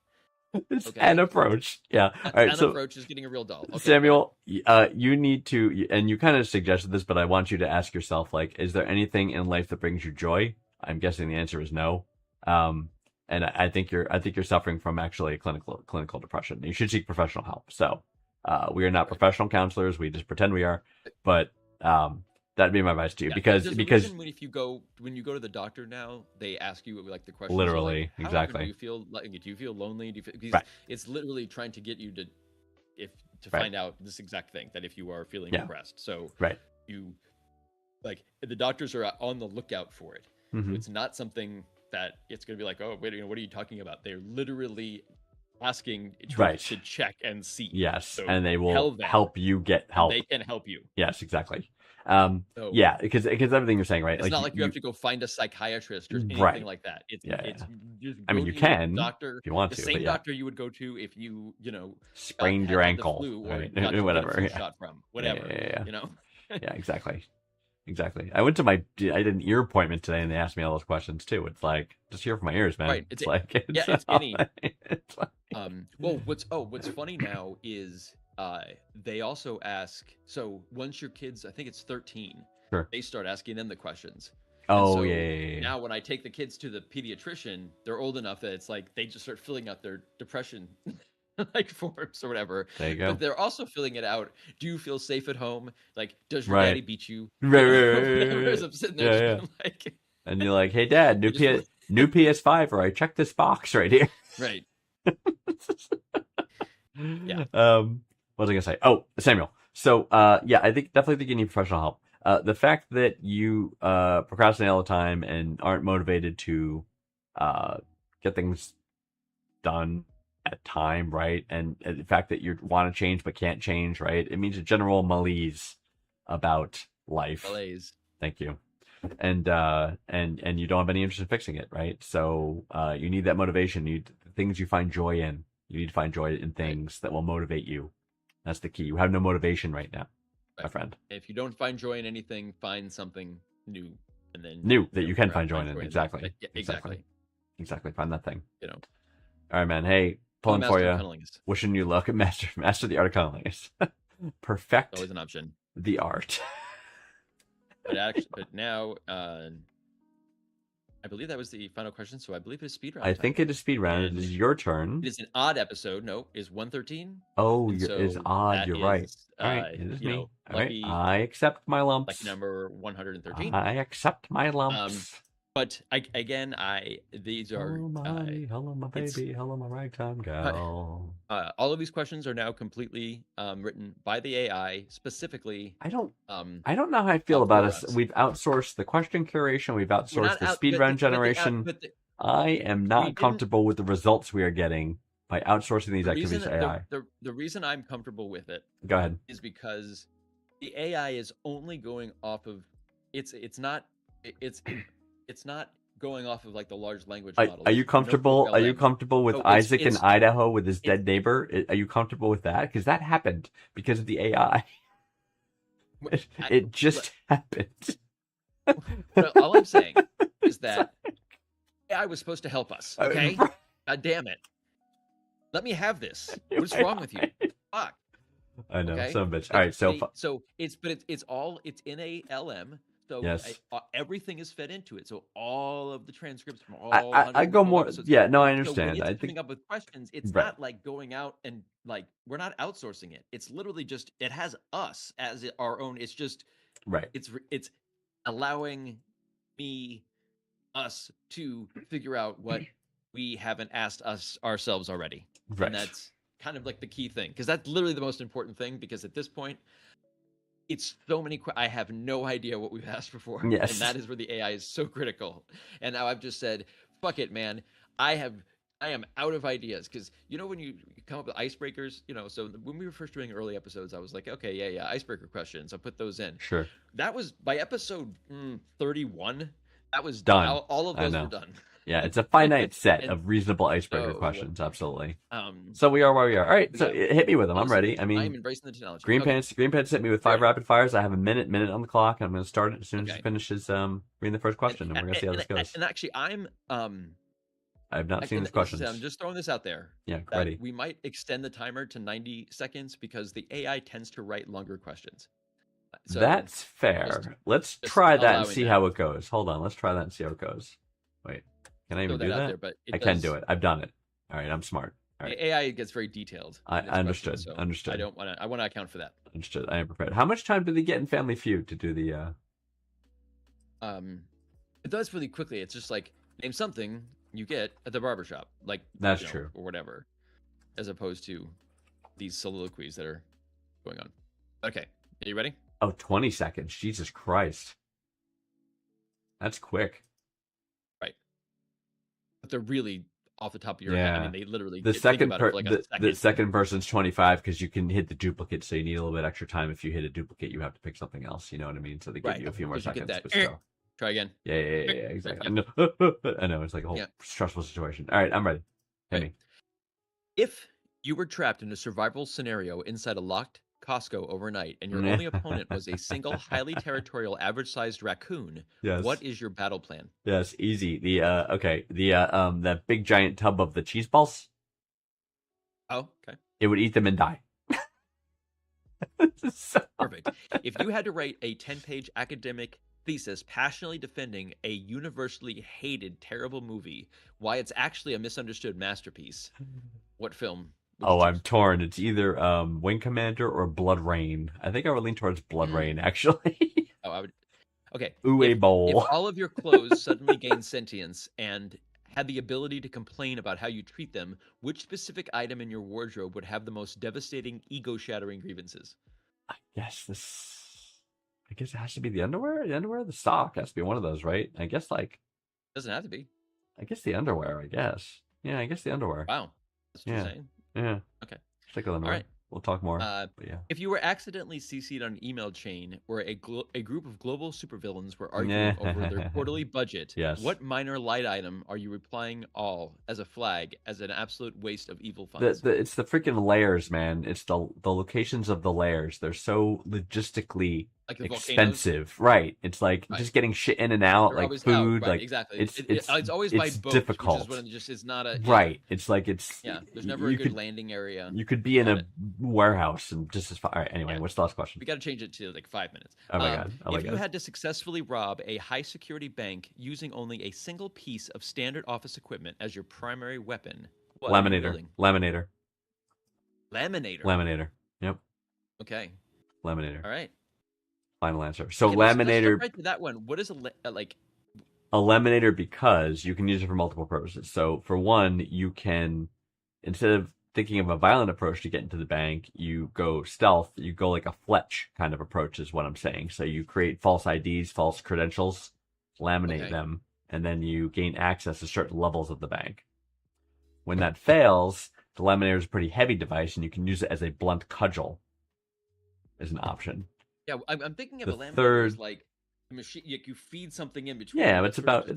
It's Okay. an approach. Yeah. All right. An So approach is getting a real doll. Okay, Samuel, you need to, and you kind of suggested this, but I want you to ask yourself, like, is there anything in life that brings you joy? I'm guessing the answer is no. And I think you're suffering from actually clinical depression. You should seek professional help. So, we are not professional counselors. We just pretend we are, but that'd be my advice to you Yeah, because there's a reason when you go to the doctor now, they ask you like the questions Literally, like, how exactly. often do you feel lonely? Because Right. it's literally trying to get you to Right. find out this exact thing, that if you are feeling Yeah. depressed. So Right. you like the doctors are on the lookout for it. Mhm. It's not something that it's going to be like, oh wait, what are you talking about? They're literally asking Right. to check and see. Yes, So and they tell will them, help you get help. They can help you. Yes, exactly. So Yeah, because everything you're saying, right? it's not like you have to go find a psychiatrist or anything Right. like that. It's Yeah, it's just I mean, go you to your can doctor, if you want the to, same but yeah. doctor you would go to if you Sprained had your the ankle, flu or right? got to get a Whatever. flu Yeah. shot from whatever. Yeah. You know. Yeah, exactly. I went to I did an ear appointment today, and they asked me all those questions too. It's like just hear from my ears, man. Right. It's like it's any. it's like, Well, what's funny now is they also ask. So once your kids, I think it's 13, Sure. they start asking them the questions. And oh so yeah. Now when I take the kids to the pediatrician, they're old enough that it's like they just start filling out their depression like forms or whatever. There you go. But they're also filling it out. Do you feel safe at home? Like, does your Right. daddy beat you? Right, You know, right, whatever right, it is, I'm sitting there Yeah, just like, And you're like, hey, Dad, new Just- new PS5, or I checked this box right here. right. Yeah. What was I gonna say? Oh, Samuel. So, yeah, I definitely think you need professional help. The fact that you procrastinate all the time and aren't motivated to get things done at time, right? And the fact that you want to change but can't change, right? It means a general malaise about life. Malaise. Thank you. And you don't have any interest in fixing it, right? So you need that motivation. You need things you find joy in. You need to find joy in things that will motivate you. That's the key. You have no motivation right now, my friend. If you don't find joy in anything, find something new, and then New that you can figure out- find joy in. that. Exactly. Yeah, exactly. Exactly. Find that thing. You know. All right, man. Hey, pulling Master for of you. Cunnilingus. Wishing you luck. Master the art of cunnilingus. Perfect Always an option. the art. But now, I believe that was the final question. So I believe it's speed round. I time. think it is speed round. And It is your turn. It is an odd episode. No, is 113. Oh, And it's so odd. that You're right. is, All right, it is you me. know, All right, lucky- I accept my lumps. Like number 113. I accept my lumps. But these are hello, my it's- baby, hello, my ragtime gal. all of these questions are now completely written by the AI specifically. I don't Um, know how I feel about for us. us. We've outsourced the question curation. We've we're outsourced not the out- speed but run the- generation. but the- I am we not didn't- comfortable with the results we are getting by outsourcing these the activities reason, to AI. the reason I'm comfortable with it Go ahead. is because the AI is only going off of it's not going off of like the large language model. Are you comfortable? Are you comfortable with Oh, it's- Isaac in it's- Idaho with his dead neighbor? Are you comfortable with that? Because that happened because of the AI. It just happened. All I'm saying is that AI was supposed to help us. Okay, God damn it. Let me have this. What's wrong with you? Fuck. I know, Okay. son of a bitch. All right, so It's in a LM. So yes, everything is fed into it. So all of the transcripts from I, all I I go 112 more. episodes. Yeah, no, I So when understand. it's I think coming up with questions, it's right, not like going out and like we're not outsourcing it. It's literally just it has us as our own. It's just right, it's allowing us to figure out what we haven't asked us ourselves already. And right. that's kind of like the key thing because that's literally the most important thing because at this point it's so many I have no idea what we've asked before and Yes, that is where the AI is so critical. And now I've just said fuck it man. I am out of ideas because you know when you come up with icebreakers, so when we were first doing early episodes, I was like, okay, yeah, icebreaker questions. I'll put those in. sure, That was by episode 31. That was done. all of I those were know. done. Yeah, it's a finite set And of reasonable icebreaker so, questions. Absolutely. um, So we are where we are. All right, so yeah. hit me with them. Well, I'm listen, ready. I I am mean, embracing the technology. Green Okay, Pants. Green Pants hit me with you 5 ready? rapid fires. I have a minute on the clock. I'm going to start it as soon as he Okay. finishes reading the first question, and we're going to see how this goes. And actually, I have not seen his like I said, I'm questions. just throwing this out there Yeah, that ready. we might extend the timer to 90 seconds because the AI tends to write longer questions. So That's just fair. Let's try that and allowing see that. how it goes. Hold on. Let's try that and see how it goes. Wait, can I Throw even that do out that? there, but I can do it. I've done it. All right, I'm smart. All right. AI gets very detailed. I in its understood. questions, so Understood. I want to account for that. Understood. I am prepared. How much time do they get in Family Feud to do the? It does really quickly. It's just like name something you get at the barbershop, like That's true. or whatever, as opposed to these soliloquies that are going on. Okay, are you ready? Oh, 20 seconds. Jesus Christ. That's quick. Right, but they're really off the top of your Yeah. head. I mean, they literally The think second about it for like a second. the second person's 25 because you can hit the duplicate, so you need a little bit extra time. If you hit a duplicate, you have to pick something else. You know what I mean? So they give Right, you a few more 'cause you get seconds. that, But still. Try again. Yeah, exactly. Yeah. I know it's like a whole Yeah. stressful situation. All right, I'm ready. Hit Okay. me. If you were trapped in a survival scenario inside a locked Costco overnight, and your only opponent was a single, highly territorial, average-sized raccoon, Yes. what is your battle plan? Yes, easy. The okay, the that big giant tub of the cheese balls. Oh, okay. It would eat them and die. So... Perfect. If you had to write a 10-page academic thesis passionately defending a universally hated, terrible movie, why it's actually a misunderstood masterpiece, what film would you I'm choose? torn. It's either Wing Commander or Blood Rain. I think I would lean towards Blood Rain, actually. Oh, I would. Okay. Uwe Bowl. If all of your clothes suddenly gained sentience and had the ability to complain about how you treat them, which specific item in your wardrobe would have the most devastating, ego-shattering grievances? I guess it has to be the underwear. The underwear, the sock has to be one of those, right? I guess Doesn't have to be. I guess the underwear. I guess. Yeah, I guess the underwear. Wow. That's what you're saying. Yeah. Okay. Stick with underwear. All right. We'll talk more. But yeah. If you were accidentally CC'd on an email chain where a group of global supervillains were arguing over their quarterly budget, yes. What minor light item are you replying all as a flag as an absolute waste of evil funds? It's the freaking layers, man. It's the locations of the layers. They're so logistically expensive, right? It's like just getting shit in and out, They're like food, right, like exactly. It's always by boat, difficult. which is when it just is not a right. It's like There's never a good landing area. You could be in a warehouse and just as far. All right. Anyway, what's the last question? We got to change it to like 5 minutes. Oh my god! If you had to successfully rob a high security bank using only a single piece of standard office equipment as your primary weapon, what Laminator. Yep. Okay. Laminator. All right. Final answer. So okay, laminator. Let's jump right to that one. What is a laminator? Because you can use it for multiple purposes. So for one, you can, instead of thinking of a violent approach to get into the bank, you go stealth. You go like a Fletch kind of approach is what I'm saying. So you create false IDs, false credentials, laminate them, and then you gain access to certain levels of the bank. When that fails, the laminator is a pretty heavy device, and you can use it as a blunt cudgel as an option. Yeah, I'm thinking of a laminator as like a machine. You feed something in between. Yeah, it's and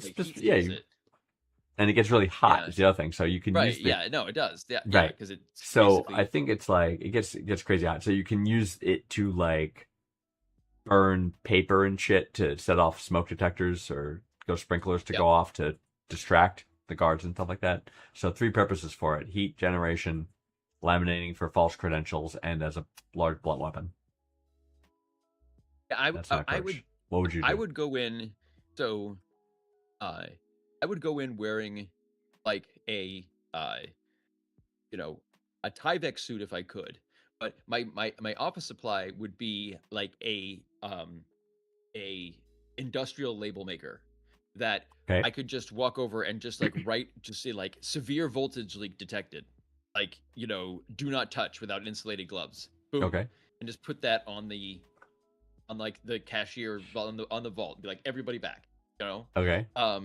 it gets really hot. Is the other thing. So you can use no, it does. Yeah, right. Because it's so I think it's like it gets crazy hot. So you can use it to like burn paper and shit to set off smoke detectors or go sprinklers to go off to distract. the guards and stuff like that. So 3 purposes for it: heat generation, laminating for false credentials, and as a large blunt weapon. Yeah, That's my approach. What would you do? I would go in. So, uh, I would go in wearing like you know, a Tyvek suit if I could. But my office supply would be like a industrial label maker that Okay. I could just walk over and just like write, just say like severe voltage leak detected, like do not touch without insulated gloves. Boom, Okay. and just put that on like the cashier on the vault. Be like everybody back, Okay. Uh,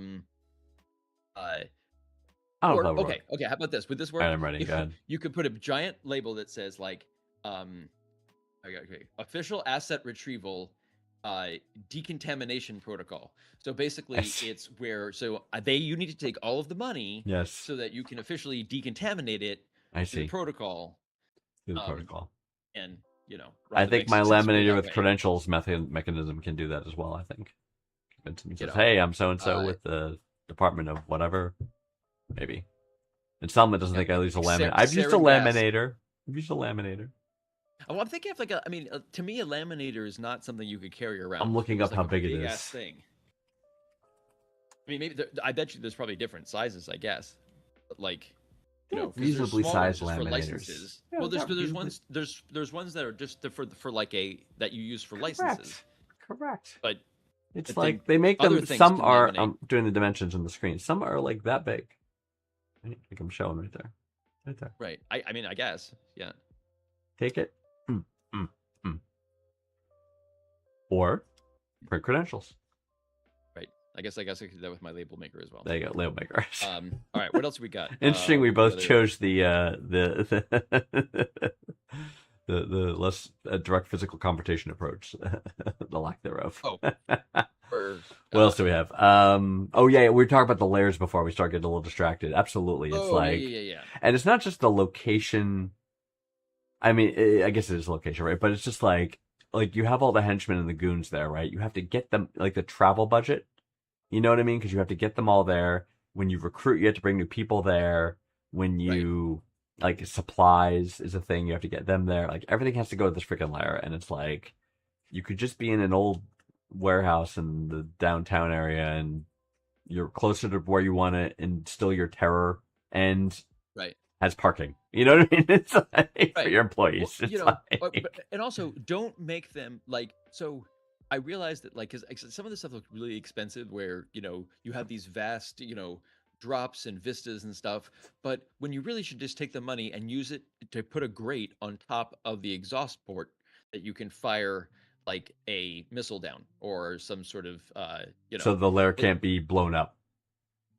I don't or know if that would okay, work. how about this? Would this All work? right, I'm ready. Go ahead. You could put a giant label that says like, okay, official asset retrieval, decontamination protocol. So basically, Yes. it's where you need to take all of the money, Yes. so that you can officially decontaminate it I through the see. protocol, Through the protocol. and I run the think my successfully laminator that with way. credentials mechanism can do that as well. I think. It says, know, "Hey, I'm so and so with the Department of whatever." Maybe. And some it doesn't think I use a laminator. I've used a laminator. Well, I'm thinking of like to me, a laminator is not something you could carry around. I'm looking up like how big it is. Big-ass thing. I mean, maybe I bet you there's probably different sizes. I guess, but like, reasonably sized laminators. For licenses. Yeah, well, there's ones that are just for like that you use for licenses. Correct. But it's like they make them. Some are doing the dimensions on the screen. Some are like that big. I think I'm showing right there. Right. I mean, I guess. Yeah. Take it. Or print credentials. Right. I guess I could do that with my label maker as well. There you go, label maker. All right. What else we got? Interesting. We both chose the less direct physical confrontation approach, the lack thereof. Oh. What else do we have? Oh yeah, we were talking about the layers before we start getting a little distracted. Absolutely, it's yeah. And it's not just the location. I mean, I guess it is location, right? But it's just like you have all the henchmen and the goons there, right? You have to get them like the travel budget. You know what I mean? Because you have to get them all there. When you recruit, you have to bring new people there. When you like supplies is a thing, you have to get them there. Like everything has to go to this freaking layer, and it's like you could just be in an old warehouse in the downtown area, and you're closer to where you want to instill your terror, and has parking. You know what I mean? It's like for your employees. Well, and also don't make them like so. I realized that because some of the stuff looked really expensive, where you have these vast drops and vistas and stuff, but when you really should just take the money and use it to put a grate on top of the exhaust port that you can fire like a missile down or some sort of so the layer can't be blown up.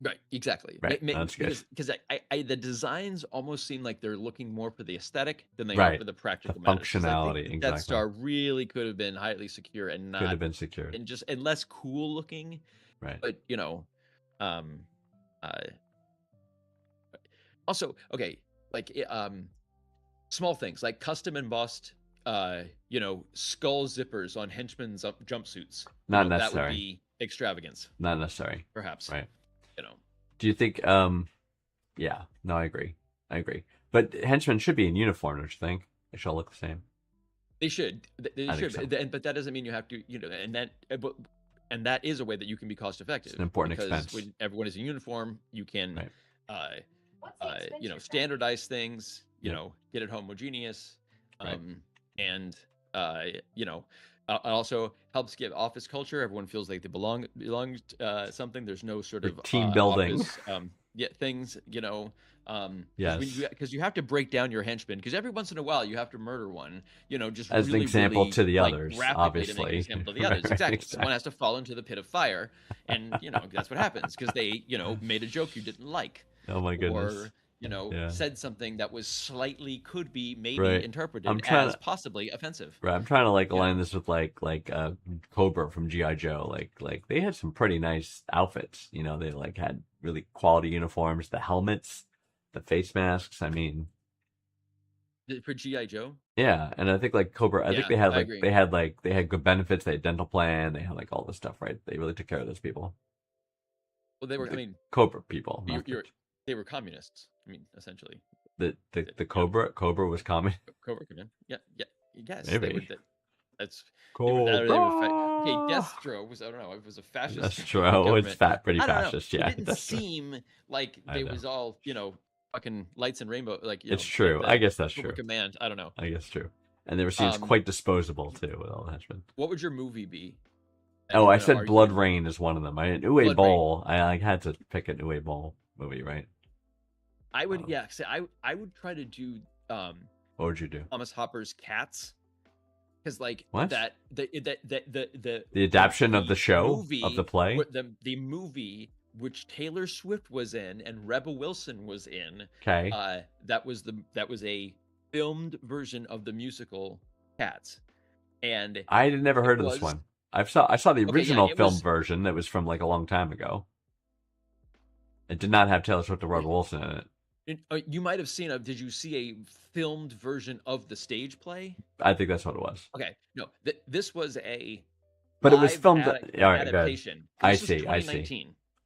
Right, exactly. Right, that's good. Because the designs almost seem like they're looking more for the aesthetic than they are for the practical functionality. Exactly. That star really could have been highly secure and not could have been secured and less cool looking. Right. But also like small things like custom embossed skull zippers on henchmen's jumpsuits. Not necessary. That would be extravagance. Not necessary. Perhaps. Right. Do you think yeah, no, I agree. But henchmen should be in uniform, don't you think? They should all look the same. They should. They should. So. But that doesn't mean you have to, and that is a way that you can be cost effective. It's an important expense. When everyone is in uniform, you can standardize things, get it homogeneous. And also helps give office culture. Everyone feels like they belong something. There's no sort of team building. Office, things. Yes. Because you have to break down your henchmen. Because every once in a while you have to murder one. Just as really, an example really, to the others, obviously. To make an example to the others. Exactly. Someone has to fall into the pit of fire, and that's what happens because they made a joke you didn't like. Oh my goodness. Or said something that was could be interpreted as possibly offensive. Right. I'm trying to align this with like Cobra from G.I. Joe. Like they had some pretty nice outfits. They had really quality uniforms, the helmets, the face masks. I mean, for G.I. Joe. Yeah, and I think Cobra. I think they had they had good benefits. They had dental plan. They had all this stuff. Right. They really took care of those people. Well, they were. I The mean, Cobra people. they were communists. I mean, essentially. The Cobra was common. Cobra Command. Yeah, yeah, yes. Maybe. They would. That's Cobra. they were okay. Destro was, I don't know. It was a fascist. That's true. It's pretty I don't know. fascist. Yeah, It didn't seem like they was all fucking lights and rainbow. Like it's true. I guess that's Cobra true. Command. I don't know. I guess true. And they were seen as quite disposable too with all that. What would your movie be? Oh, I said Blood Rain is one of them. I had Uwe Boll. I had to pick an Uwe Boll movie, right? I would, I would try to do. What would you do? Thomas Hopper's Cats, because like what? The adaptation of the show movie, of the play, the movie which Taylor Swift was in and Rebel Wilson was in. Okay. That was a filmed version of the musical Cats, and I had never heard of this one. I saw the original film version that was from like a long time ago. It did not have Taylor Swift or Rebel Wilson in it. You might have seen did you see a filmed version of the stage play? I think that's what it was. Okay, no, this was a. But it was filmed. All right, adaptation. I see.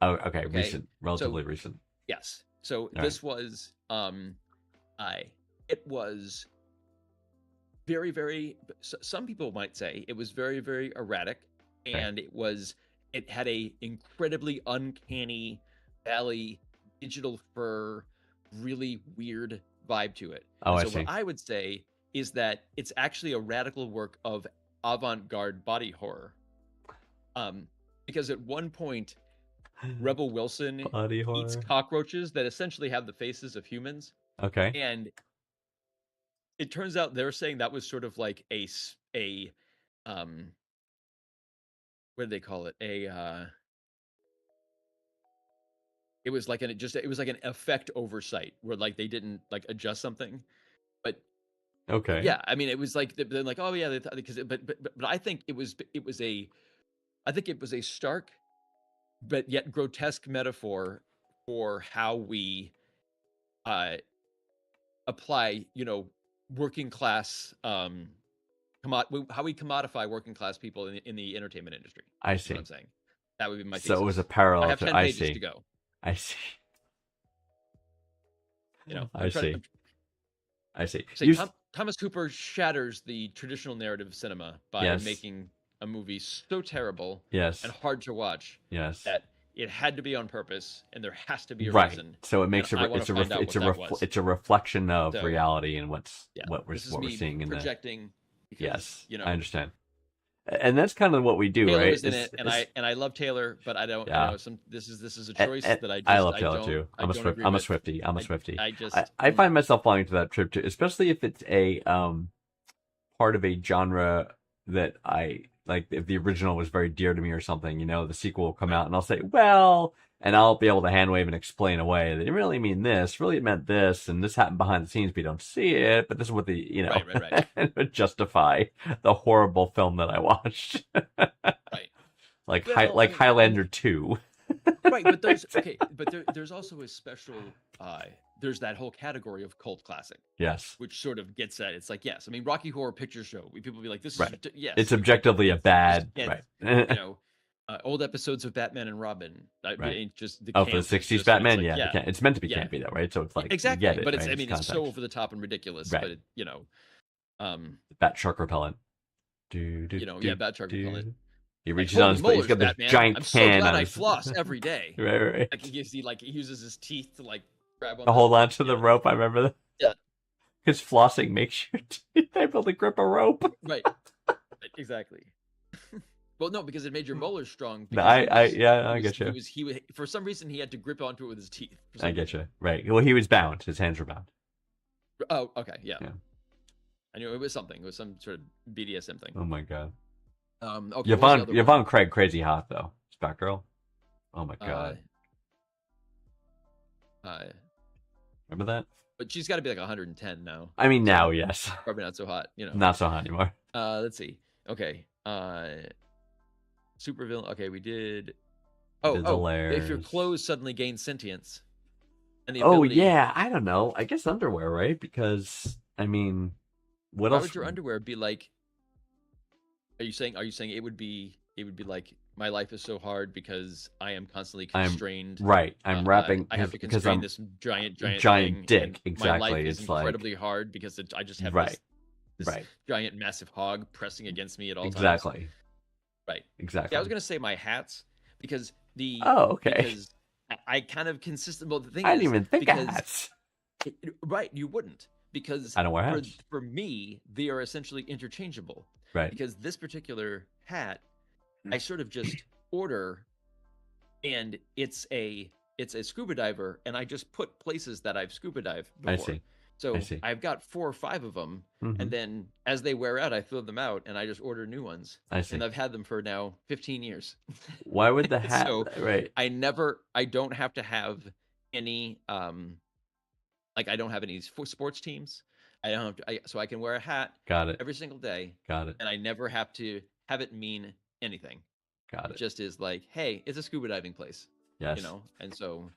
Oh, okay. Recent, relatively recent. Yes. So this was it was very, very. Some people might say it was very, very erratic, and it had a incredibly uncanny valley, digital fur, really weird vibe to it. Oh, so I see. What I would say is that it's actually a radical work of avant-garde body horror. Because at one point, Rebel Wilson eats cockroaches that essentially have the faces of humans. Okay. And it turns out they're saying that was sort of like a what do they call it? It was like an effect oversight where like they didn't like adjust something, but okay, yeah, I mean it was like they're like, oh yeah, but I think it was a stark but yet grotesque metaphor for how we apply working class how we commodify working class people in the entertainment industry. I see. That's what I'm saying. That would be my thesis. So it was a parallel. I have 10 pages to go. I see. I see. Thomas Cooper shatters the traditional narrative of cinema by making a movie so terrible and hard to watch that it had to be on purpose, and there has to be a reason. So it makes it's a reflection of reality and what we're seeing in projecting. Because, I understand. And that's kind of what we do, Taylor right? is in it, and I love Taylor, but I don't. This is a choice that I love Taylor too. I'm a Swiftie. I find myself falling into that trip too, especially if it's a part of a genre that I like. If the original was very dear to me or something, the sequel will come out, and I'll say, well. And I'll be able to hand wave and explain away that it really mean this, really it meant this, and this happened behind the sines, but you don't see it. But this is what right. and would justify the horrible film that I watched. Right. Like Highlander 2. Right, but there's also a special there's that whole category of cult classic. Yes. Which sort of gets at it's like, yes, I mean Rocky Horror Picture Show. People be like, this is yes. It's objectively a bad right. Old episodes of Batman and Robin. Right. Just the for the 60s Batman, it's meant to be campy though, right? So it's like exactly, you get it, but right? it's so over the top and ridiculous. Right. But Bat shark repellent. Bat shark repellent. He reaches on his face. He's got this giant I'm can. So glad I floss every day. right. Like he uses his teeth to like grab on. To hold on to the rope. I remember that. Yeah. Because flossing makes your teeth able to grip a rope. Right. Exactly. Well, no, because it made your molars strong. I get you. He for some reason he had to grip onto it with his teeth. I get you. Right. Well, he was bound. His hands were bound. Oh, okay, yeah. I knew it was something. It was some sort of BDSM thing. Oh my god. Okay. Yvonne Craig, crazy hot though. Batgirl. Oh my god. Remember that? But she's got to be like 110 now. I mean, now, yes. Probably not so hot. Not so hot anymore. Let's see. Okay. Supervillain. Okay, we did. If your clothes suddenly gain sentience. And the ability... I don't know. I guess underwear, right? Because I mean, what else? Why would your underwear be like? Are you saying it would be like my life is so hard because I am constantly I'm constrained. right. I'm rapping I have to because constrain I'm this giant giant thing, dick. and my life Exactly. is It's like incredibly hard because I just have right, this right. giant massive hog pressing against me at all times. Exactly. Right. Yeah, I was Exactly. gonna say my hats because Oh, okay. because I kind of consistent. Well, the thing I didn't is even think of because hats. right, you wouldn't because I don't wear hats. for me they are essentially interchangeable. Right. Because this particular hat, I sort of just order, and it's a scuba diver, and I just put places that I've scuba dived I before. see. So I see. I've got 4 or 5 of them, Hmm. and then as they wear out, I throw them out, and I just order new ones. I see. And I've had them for now 15 years. Why would the hat? So Right. I don't have to have any like I don't have any sports teams. I don't have to, so I can wear a hat Got it. every single day, Got it. and I never have to have it mean anything. Got It it. just is like, hey, it's a scuba diving place, Yes. And so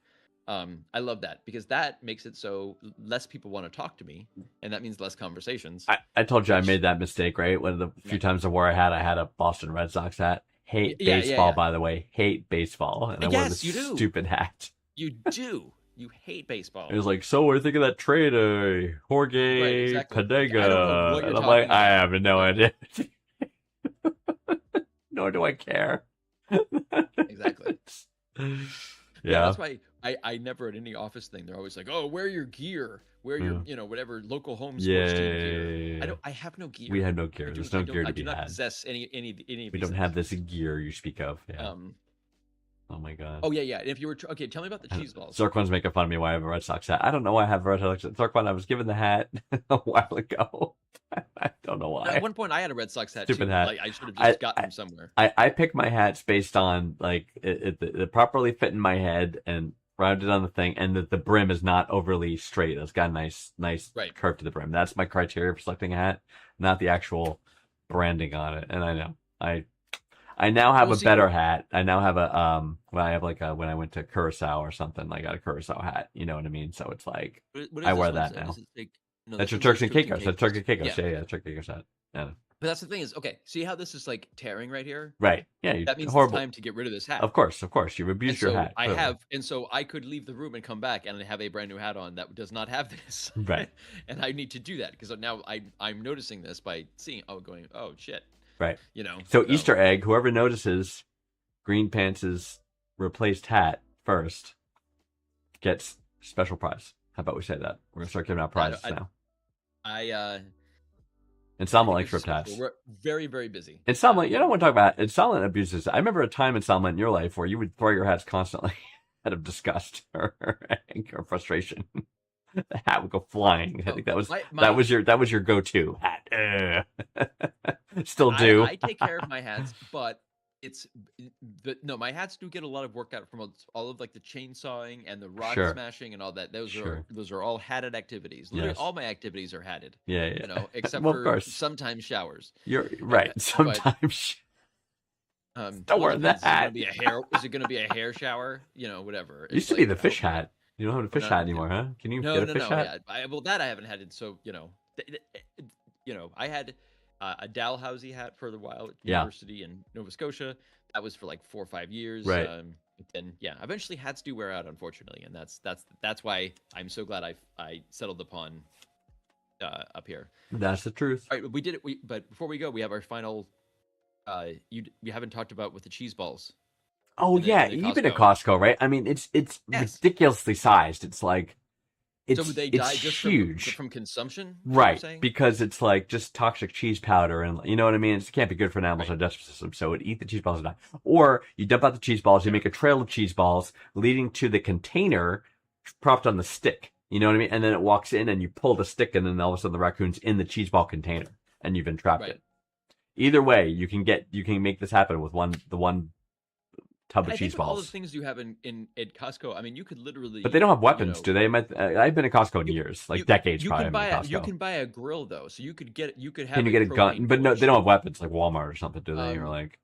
I love that because that makes it so less people want to talk to me, and that means less conversations. I told you I which- made that mistake, right? One of the few times I wore a hat, I had a Boston Red Sox hat. Hate Yeah, baseball, by the way. Hate baseball. And I wore Yes, this you do. stupid hat. You do. You hate baseball. It was like, so what do you think of that trade, Jorge exactly. Padega? I don't know what you're And I'm talking like, about. I have no idea. Nor do I care. Exactly. Yeah. That's why I never at any office thing, they're always like, oh, wear your gear. Wear your, whatever local home sports team gear. I have no gear. We have no gear. There's no gear to I be do not had. possess any of We these don't have things. this gear you speak of. Yeah. Oh my god. Oh yeah. And if you were okay, tell me about the cheese balls. Zircon's making fun of me why I have a Red Sox hat. I don't know why I have a Red Sox hat. Zircon, I was given the hat a while ago. I don't know why. At one point, I had a Red Sox hat Stupid too. hat. Like I should have just gotten them somewhere. I pick my hats based on like it properly fit in my head and rounded on the thing, and that the brim is not overly straight. It's got a nice Right. curve to the brim. That's my criteria for selecting a hat, not the actual branding on it. And I know I now have a better hat. I now have a when I have like when I went to Curacao or something, I got a Curacao hat. You know what I mean? So it's like What is I this wear one? that This now. is like- no, That's this your one's Turks like and Caicos. That's Turks and Caicos. Yeah. Yeah, Turks and Caicos hat. Yeah. But that's the thing is, okay, see how this is like tearing right here? Right. Yeah. That means horrible. it's time to get rid of this hat. Of course. You've abused And your so hat. Clearly. and so I could leave the room and come back and have a brand new hat on that does not have this. Right. And I need to do that because now I'm noticing this by seeing, going, oh shit. Right. So Easter egg, whoever notices Green Pants' replaced hat first gets special prize. How about we say that? We're going to start giving out prizes now. Installment likes ripped hats. We're very, very busy. Installment, you don't want to talk about installment abuses. I remember a time installment in your life where you would throw your hats constantly out of disgust or anger or frustration. The hat would go flying. I think that was your go-to hat. Still do. I take care of my hats, but my hats do get a lot of work out from all of like the chainsawing and the rock smashing and all that. Those are all hatted activities. Literally, all my activities are hatted. Yeah. Except well, for sometimes showers. You're right. Sometimes. Don't wear that hat. Is it going to be a hair shower? Whatever. It used to be the fish hat. You don't have a fish hat anymore, huh? Can you get a fish hat? Yeah. That I haven't had it. So I had a Dalhousie hat for a while at university in Nova Scotia. That was for like 4 or 5 years. Right. Then eventually hats do wear out, unfortunately, and that's why I'm so glad I settled upon up here. That's the truth. All right, we did it. But before we go, we have our final. You haven't talked about with the cheese balls. Oh yeah, you've been at Costco, right? I mean, it's ridiculously sized. It's like so would they die just huge from consumption, right? Because it's like just toxic cheese powder, and you know what I mean. It can't be good for an animal's digestive system. So it eat the cheese balls and die. Or you dump out the cheese balls, you make a trail of cheese balls leading to the container propped on the stick. You know what I mean? And then it walks in, and you pull the stick, and then all of a sudden the raccoon's in the cheese ball container, and you've entrapped it. Either way, you can make this happen with the one tub of cheese balls. All the things you have at Costco, I mean, you could literally. But they don't have weapons, do they? I've been at Costco in years, like decades. You can buy a grill though, so you could have. Can you get a gun? But no, they don't have weapons like Walmart or something, do they? Or like.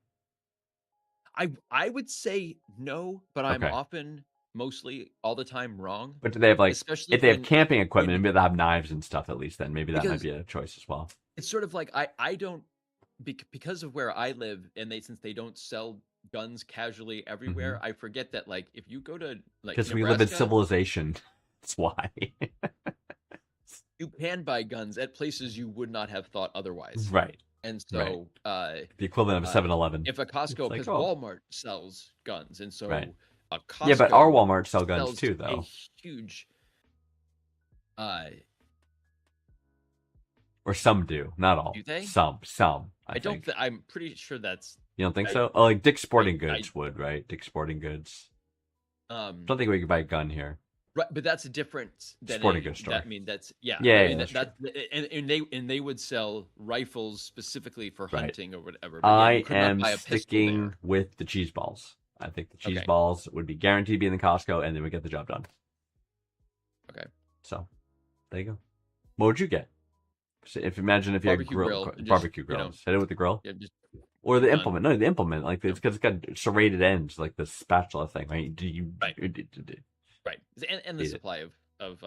I would say no, but I'm often, mostly all the time wrong. But do they have like? Especially if they have camping equipment, maybe they have knives and stuff. At least then, maybe that might be a choice as well. It's sort of like I don't because of where I live, and since they don't sell guns casually everywhere. I forget that like if you go to like Because we live in Nebraska, civilization. That's why. you can buy guns at places you would not have thought otherwise. Right. And Right. so The equivalent of a 7-Eleven. if a Costco, like, because oh. Walmart sells guns, and so Right. a Costco Yeah, but our Walmart sell guns sells too, a though. huge Or some do, not all. do they? Some. I don't. think. I'm pretty sure that's. You don't think so? Oh, like Dick's Sporting I- Goods would, right? Dick's Sporting Goods. I Um, don't think we could buy a gun here. right, but that's a different than Sporting a, goods store. That, I mean, that's yeah. Yeah, I mean, that's that and they would sell rifles specifically for Right. hunting or whatever. But yeah, I you could not am buy a pistol sticking there. with the cheese balls. I think the cheese Okay. balls would be guaranteed to be in the Costco, and then we get the job done. Okay. So, there you go. What would you get? So imagine if you Barbecue had grill, just, barbecue you know, grills. Hit it with the grill. Yeah, just Or the done. implement. No, the implement. Like it's because it's got serrated ends, like the spatula thing, right? Do you Right. Right, and the Eat it. supply of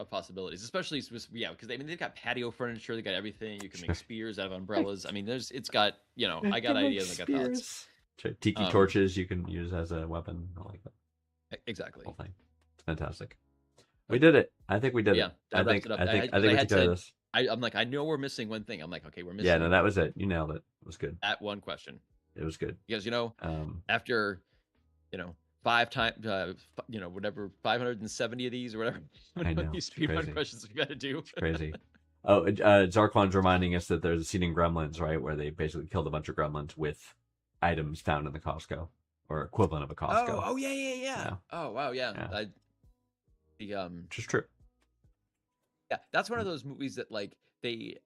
possibilities, especially because I mean they've got patio furniture, they got everything. You can make spears out of umbrellas. I mean, it's got I got ideas, I got thoughts. Tiki torches you can use as a weapon. I like that Exactly. whole thing. It's fantastic. We did it. I think we did Yeah, it. that I wraps think it up. we I took care had of this. I'm like, I know we're missing one thing. I'm like, okay, we're missing. Yeah, no, that was it. You nailed it. It was good. that one question. It was good. Because after 5 times, whatever 570 of these or whatever. I know, These it's speedrun crazy. questions we got to do. It's crazy. Oh, Zarquan's reminding us that there's a scene in Gremlins, right, where they basically killed a bunch of gremlins with items found in the Costco or equivalent of a Costco. Oh yeah. Oh wow, yeah. Which is true. Yeah, that's one of those movies that like they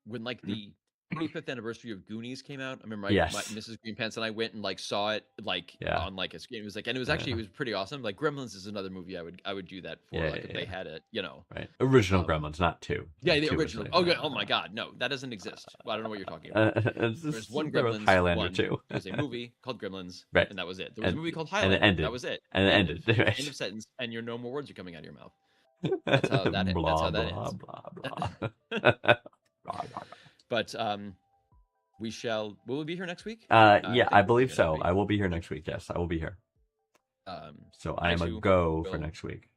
when like the 25th anniversary of Goonies came out. I remember my Mrs. Greenpants and I went and like saw it like on like a screen. It was like, and it was actually it was pretty awesome. Like Gremlins is another movie I would do that for if they had it, Right. Original Gremlins, not 2. Yeah, the 2 original. Oh my god, no, that doesn't exist. Well, I don't know what you're talking about. There's one Gremlins. Highlander 2. There's a movie called Gremlins, right, and that was it. There was a movie called Highlander, and it ended. That was it. And it ended. Right. End of sentence, and no more words are coming out of your mouth. That's how that ends. Blah, That's how that blah, ends. blah. But will we be here next week? Yeah, I believe so. I will be here next week. Yes, I will be here. So I am a go for next week.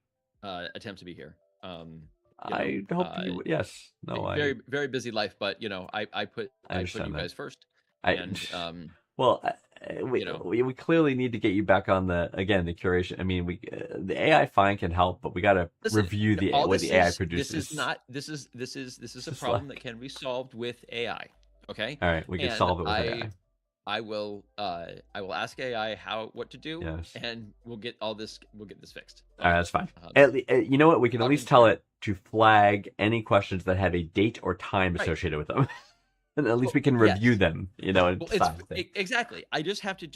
Attempt to be here. I hope you. Yes. No. Very very busy life, but I put you guys first. Well, we clearly need to get you back on the curation. I mean, the AI fine can help, but we got to review what the AI produces. This is a problem that can be solved with AI. Okay. All right, we can solve it with AI. I will ask AI what to do, and we'll get this fixed. All right, that's fine. You know what? We can at least tell it to flag any questions that have a date or time associated with them. And at least we can review them, exactly. I just have to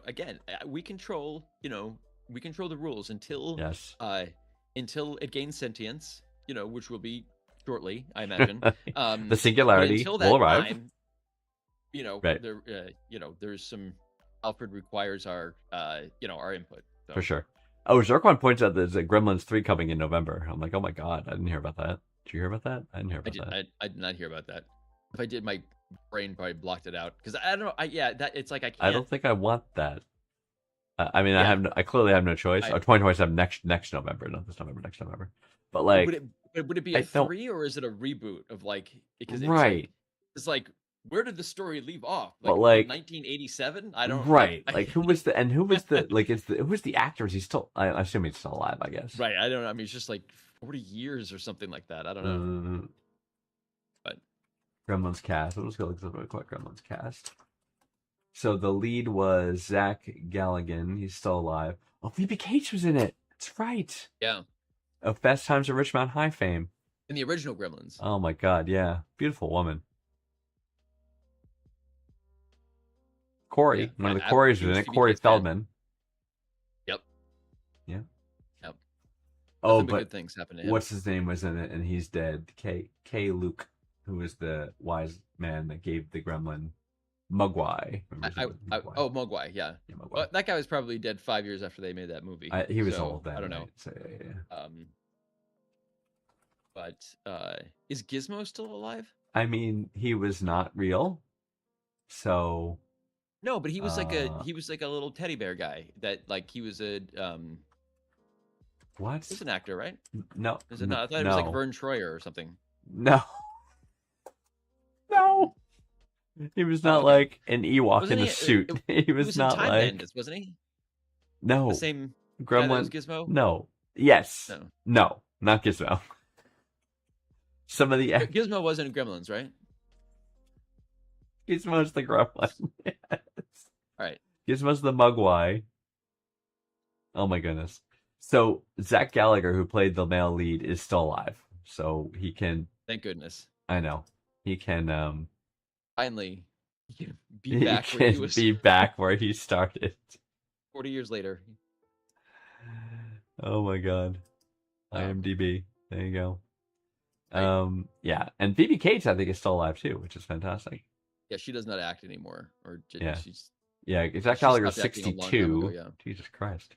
again, we control the rules until it gains sentience, which will be shortly, I imagine. The singularity will arrive. There's some Alfred requires our input. So. For sure. Oh, Zarquan points out there's a Gremlins 3 coming in November. I'm like, oh my god, I didn't hear about that. Did you hear about that? I didn't hear about that. I did not hear about that. If I did, my brain probably blocked it out because I don't know. It's like I can't. I don't think I want that. I mean, I clearly have no choice. 2027 next November, not this November, next November. But like, would it be a 3 or is it a reboot of like? Because it's like where did the story leave off? But like 1987, I don't. Right, like who was the like who's the actor? Is he still? I assume he's still alive. I guess. Right. I don't know. I mean, it's just like 40 years or something like that. I don't know. But Gremlins cast. Let's go look really quick. Gremlins cast. So the lead was Zach Galligan. He's still alive. Oh, Phoebe Cates was in it. That's right. Yeah. Of Fast Times at Ridgemont High fame. In the original Gremlins. Oh my god, yeah. Beautiful woman. Corey. One of the Corys was in it. Corey Feldman. Yep. Yeah. Yep. Oh, but good things happen to him. What's his name was in it, and he's dead. K. Luke, who was the wise man that gave the gremlin Mugwai. Mugwai, yeah. Mugwai. Well, that guy was probably dead 5 years after they made that movie. He was old then. I don't know. Right? So, yeah. But is Gizmo still alive? I mean, he was not real, so No, but he was like Uh, a little teddy bear guy that like he was a what? he's an actor, right? No, Is it not? I thought it was like no, Vern Troyer or something. no, no. He was Oh, not okay. like an Ewok Wasn't in a he? suit. He He was was in not Time like Bandits, wasn't he? The no same guy that was Gremlin. Gizmo. No. Yes. No, No. Not Gizmo. Some of the Gizmo wasn't in Gremlins, right? Gizmo's the Gremlin. Yes. All right. Gizmo's the Mugwai. Oh my goodness. So Zach Gallagher, who played the male lead, is still alive. So he can. Thank goodness. I know he can. Finally, he can be He back where he can was be back where he started. 40 years later. Oh my god. Um, IMDb. There you go. Right. Yeah, and Phoebe Cates I think is still alive too, which is fantastic. Yeah, she does not act anymore, or Yeah. she's Yeah, Zach she Gallagher's stopped acting a long time ago. 62. Yeah. Jesus Christ.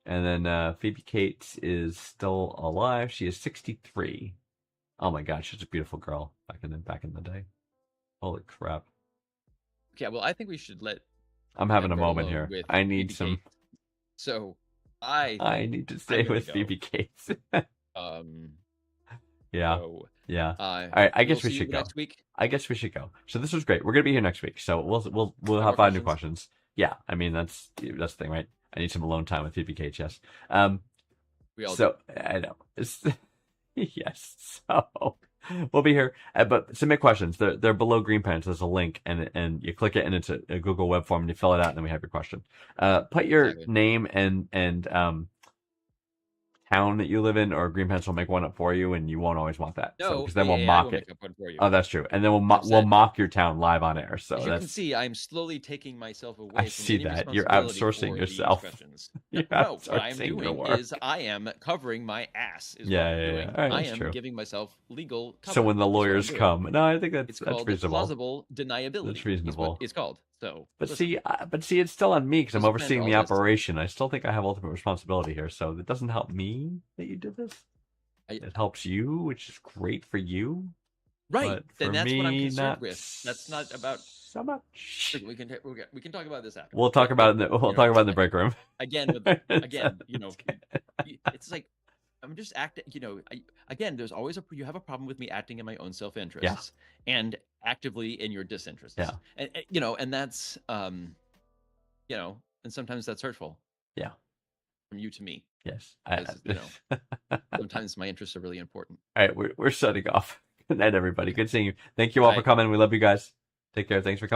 And then Phoebe Cates is still alive. She is 63. Oh my god, she's a beautiful girl back in the day. Holy crap. Okay. Well, I think we should let I'm having a Edward moment alone here. with I need Phoebe some Cates. So I I think need to I'm stay gonna with go. Phoebe Cates. Um. Yeah. So, Yeah. All right, I guess we see you should go. next week. I guess we should go. So this was great. We're gonna be here next week. So we'll Have have more 5 new questions? questions. Yeah, I mean that's the thing, right? I need some alone time with Phoebe Cates, yes. We all do. So I know. Yes. So we'll be here. But submit questions. They're below Green Pants. There's a link, and you click it, and it's a Google web form, and you fill it out, and then we have your question. Put your Exactly. name and town that you live in, or Green Pants will make one up for you, and you won't always want that. So No, because then we'll I mock will it. make up one for you. Oh, that's true. And then we'll 100%. mock your town live on air. So As you can that's see, I'm slowly taking myself away I from see any that. You're responsibility outsourcing for these yourself. questions. You're No, what I'm outsourcing the doing work. is I am covering my ass. Is Yeah, what I'm yeah, doing. yeah. All right, I that's am true. giving myself legal cover. So when the is what I'm lawyers doing. come, no, I think It's that's called reasonable. plausible deniability. That's Is reasonable. what it's called. So, But listen, see, it's still on me because I'm Doesn't depend overseeing all the this. operation. I still think I have ultimate responsibility here, so it doesn't help me that you did this. It helps you, which is great for you. right? But Then for that's what I'm me, concerned not with. That's not about. so much. We can talk about this after. We'll talk about it. We'll talk about it in the break room. Again, it's like I'm just acting. Again, there's always you have a problem with me acting in my own self-interests and actively in your disinterests. Yeah. And that's and sometimes that's hurtful. Yeah. From you to me. Yes. Sometimes my interests are really important. All right, we're shutting off. Good night, everybody. Good seeing you. Thank you all for coming. We love you guys. Take care. Thanks for coming.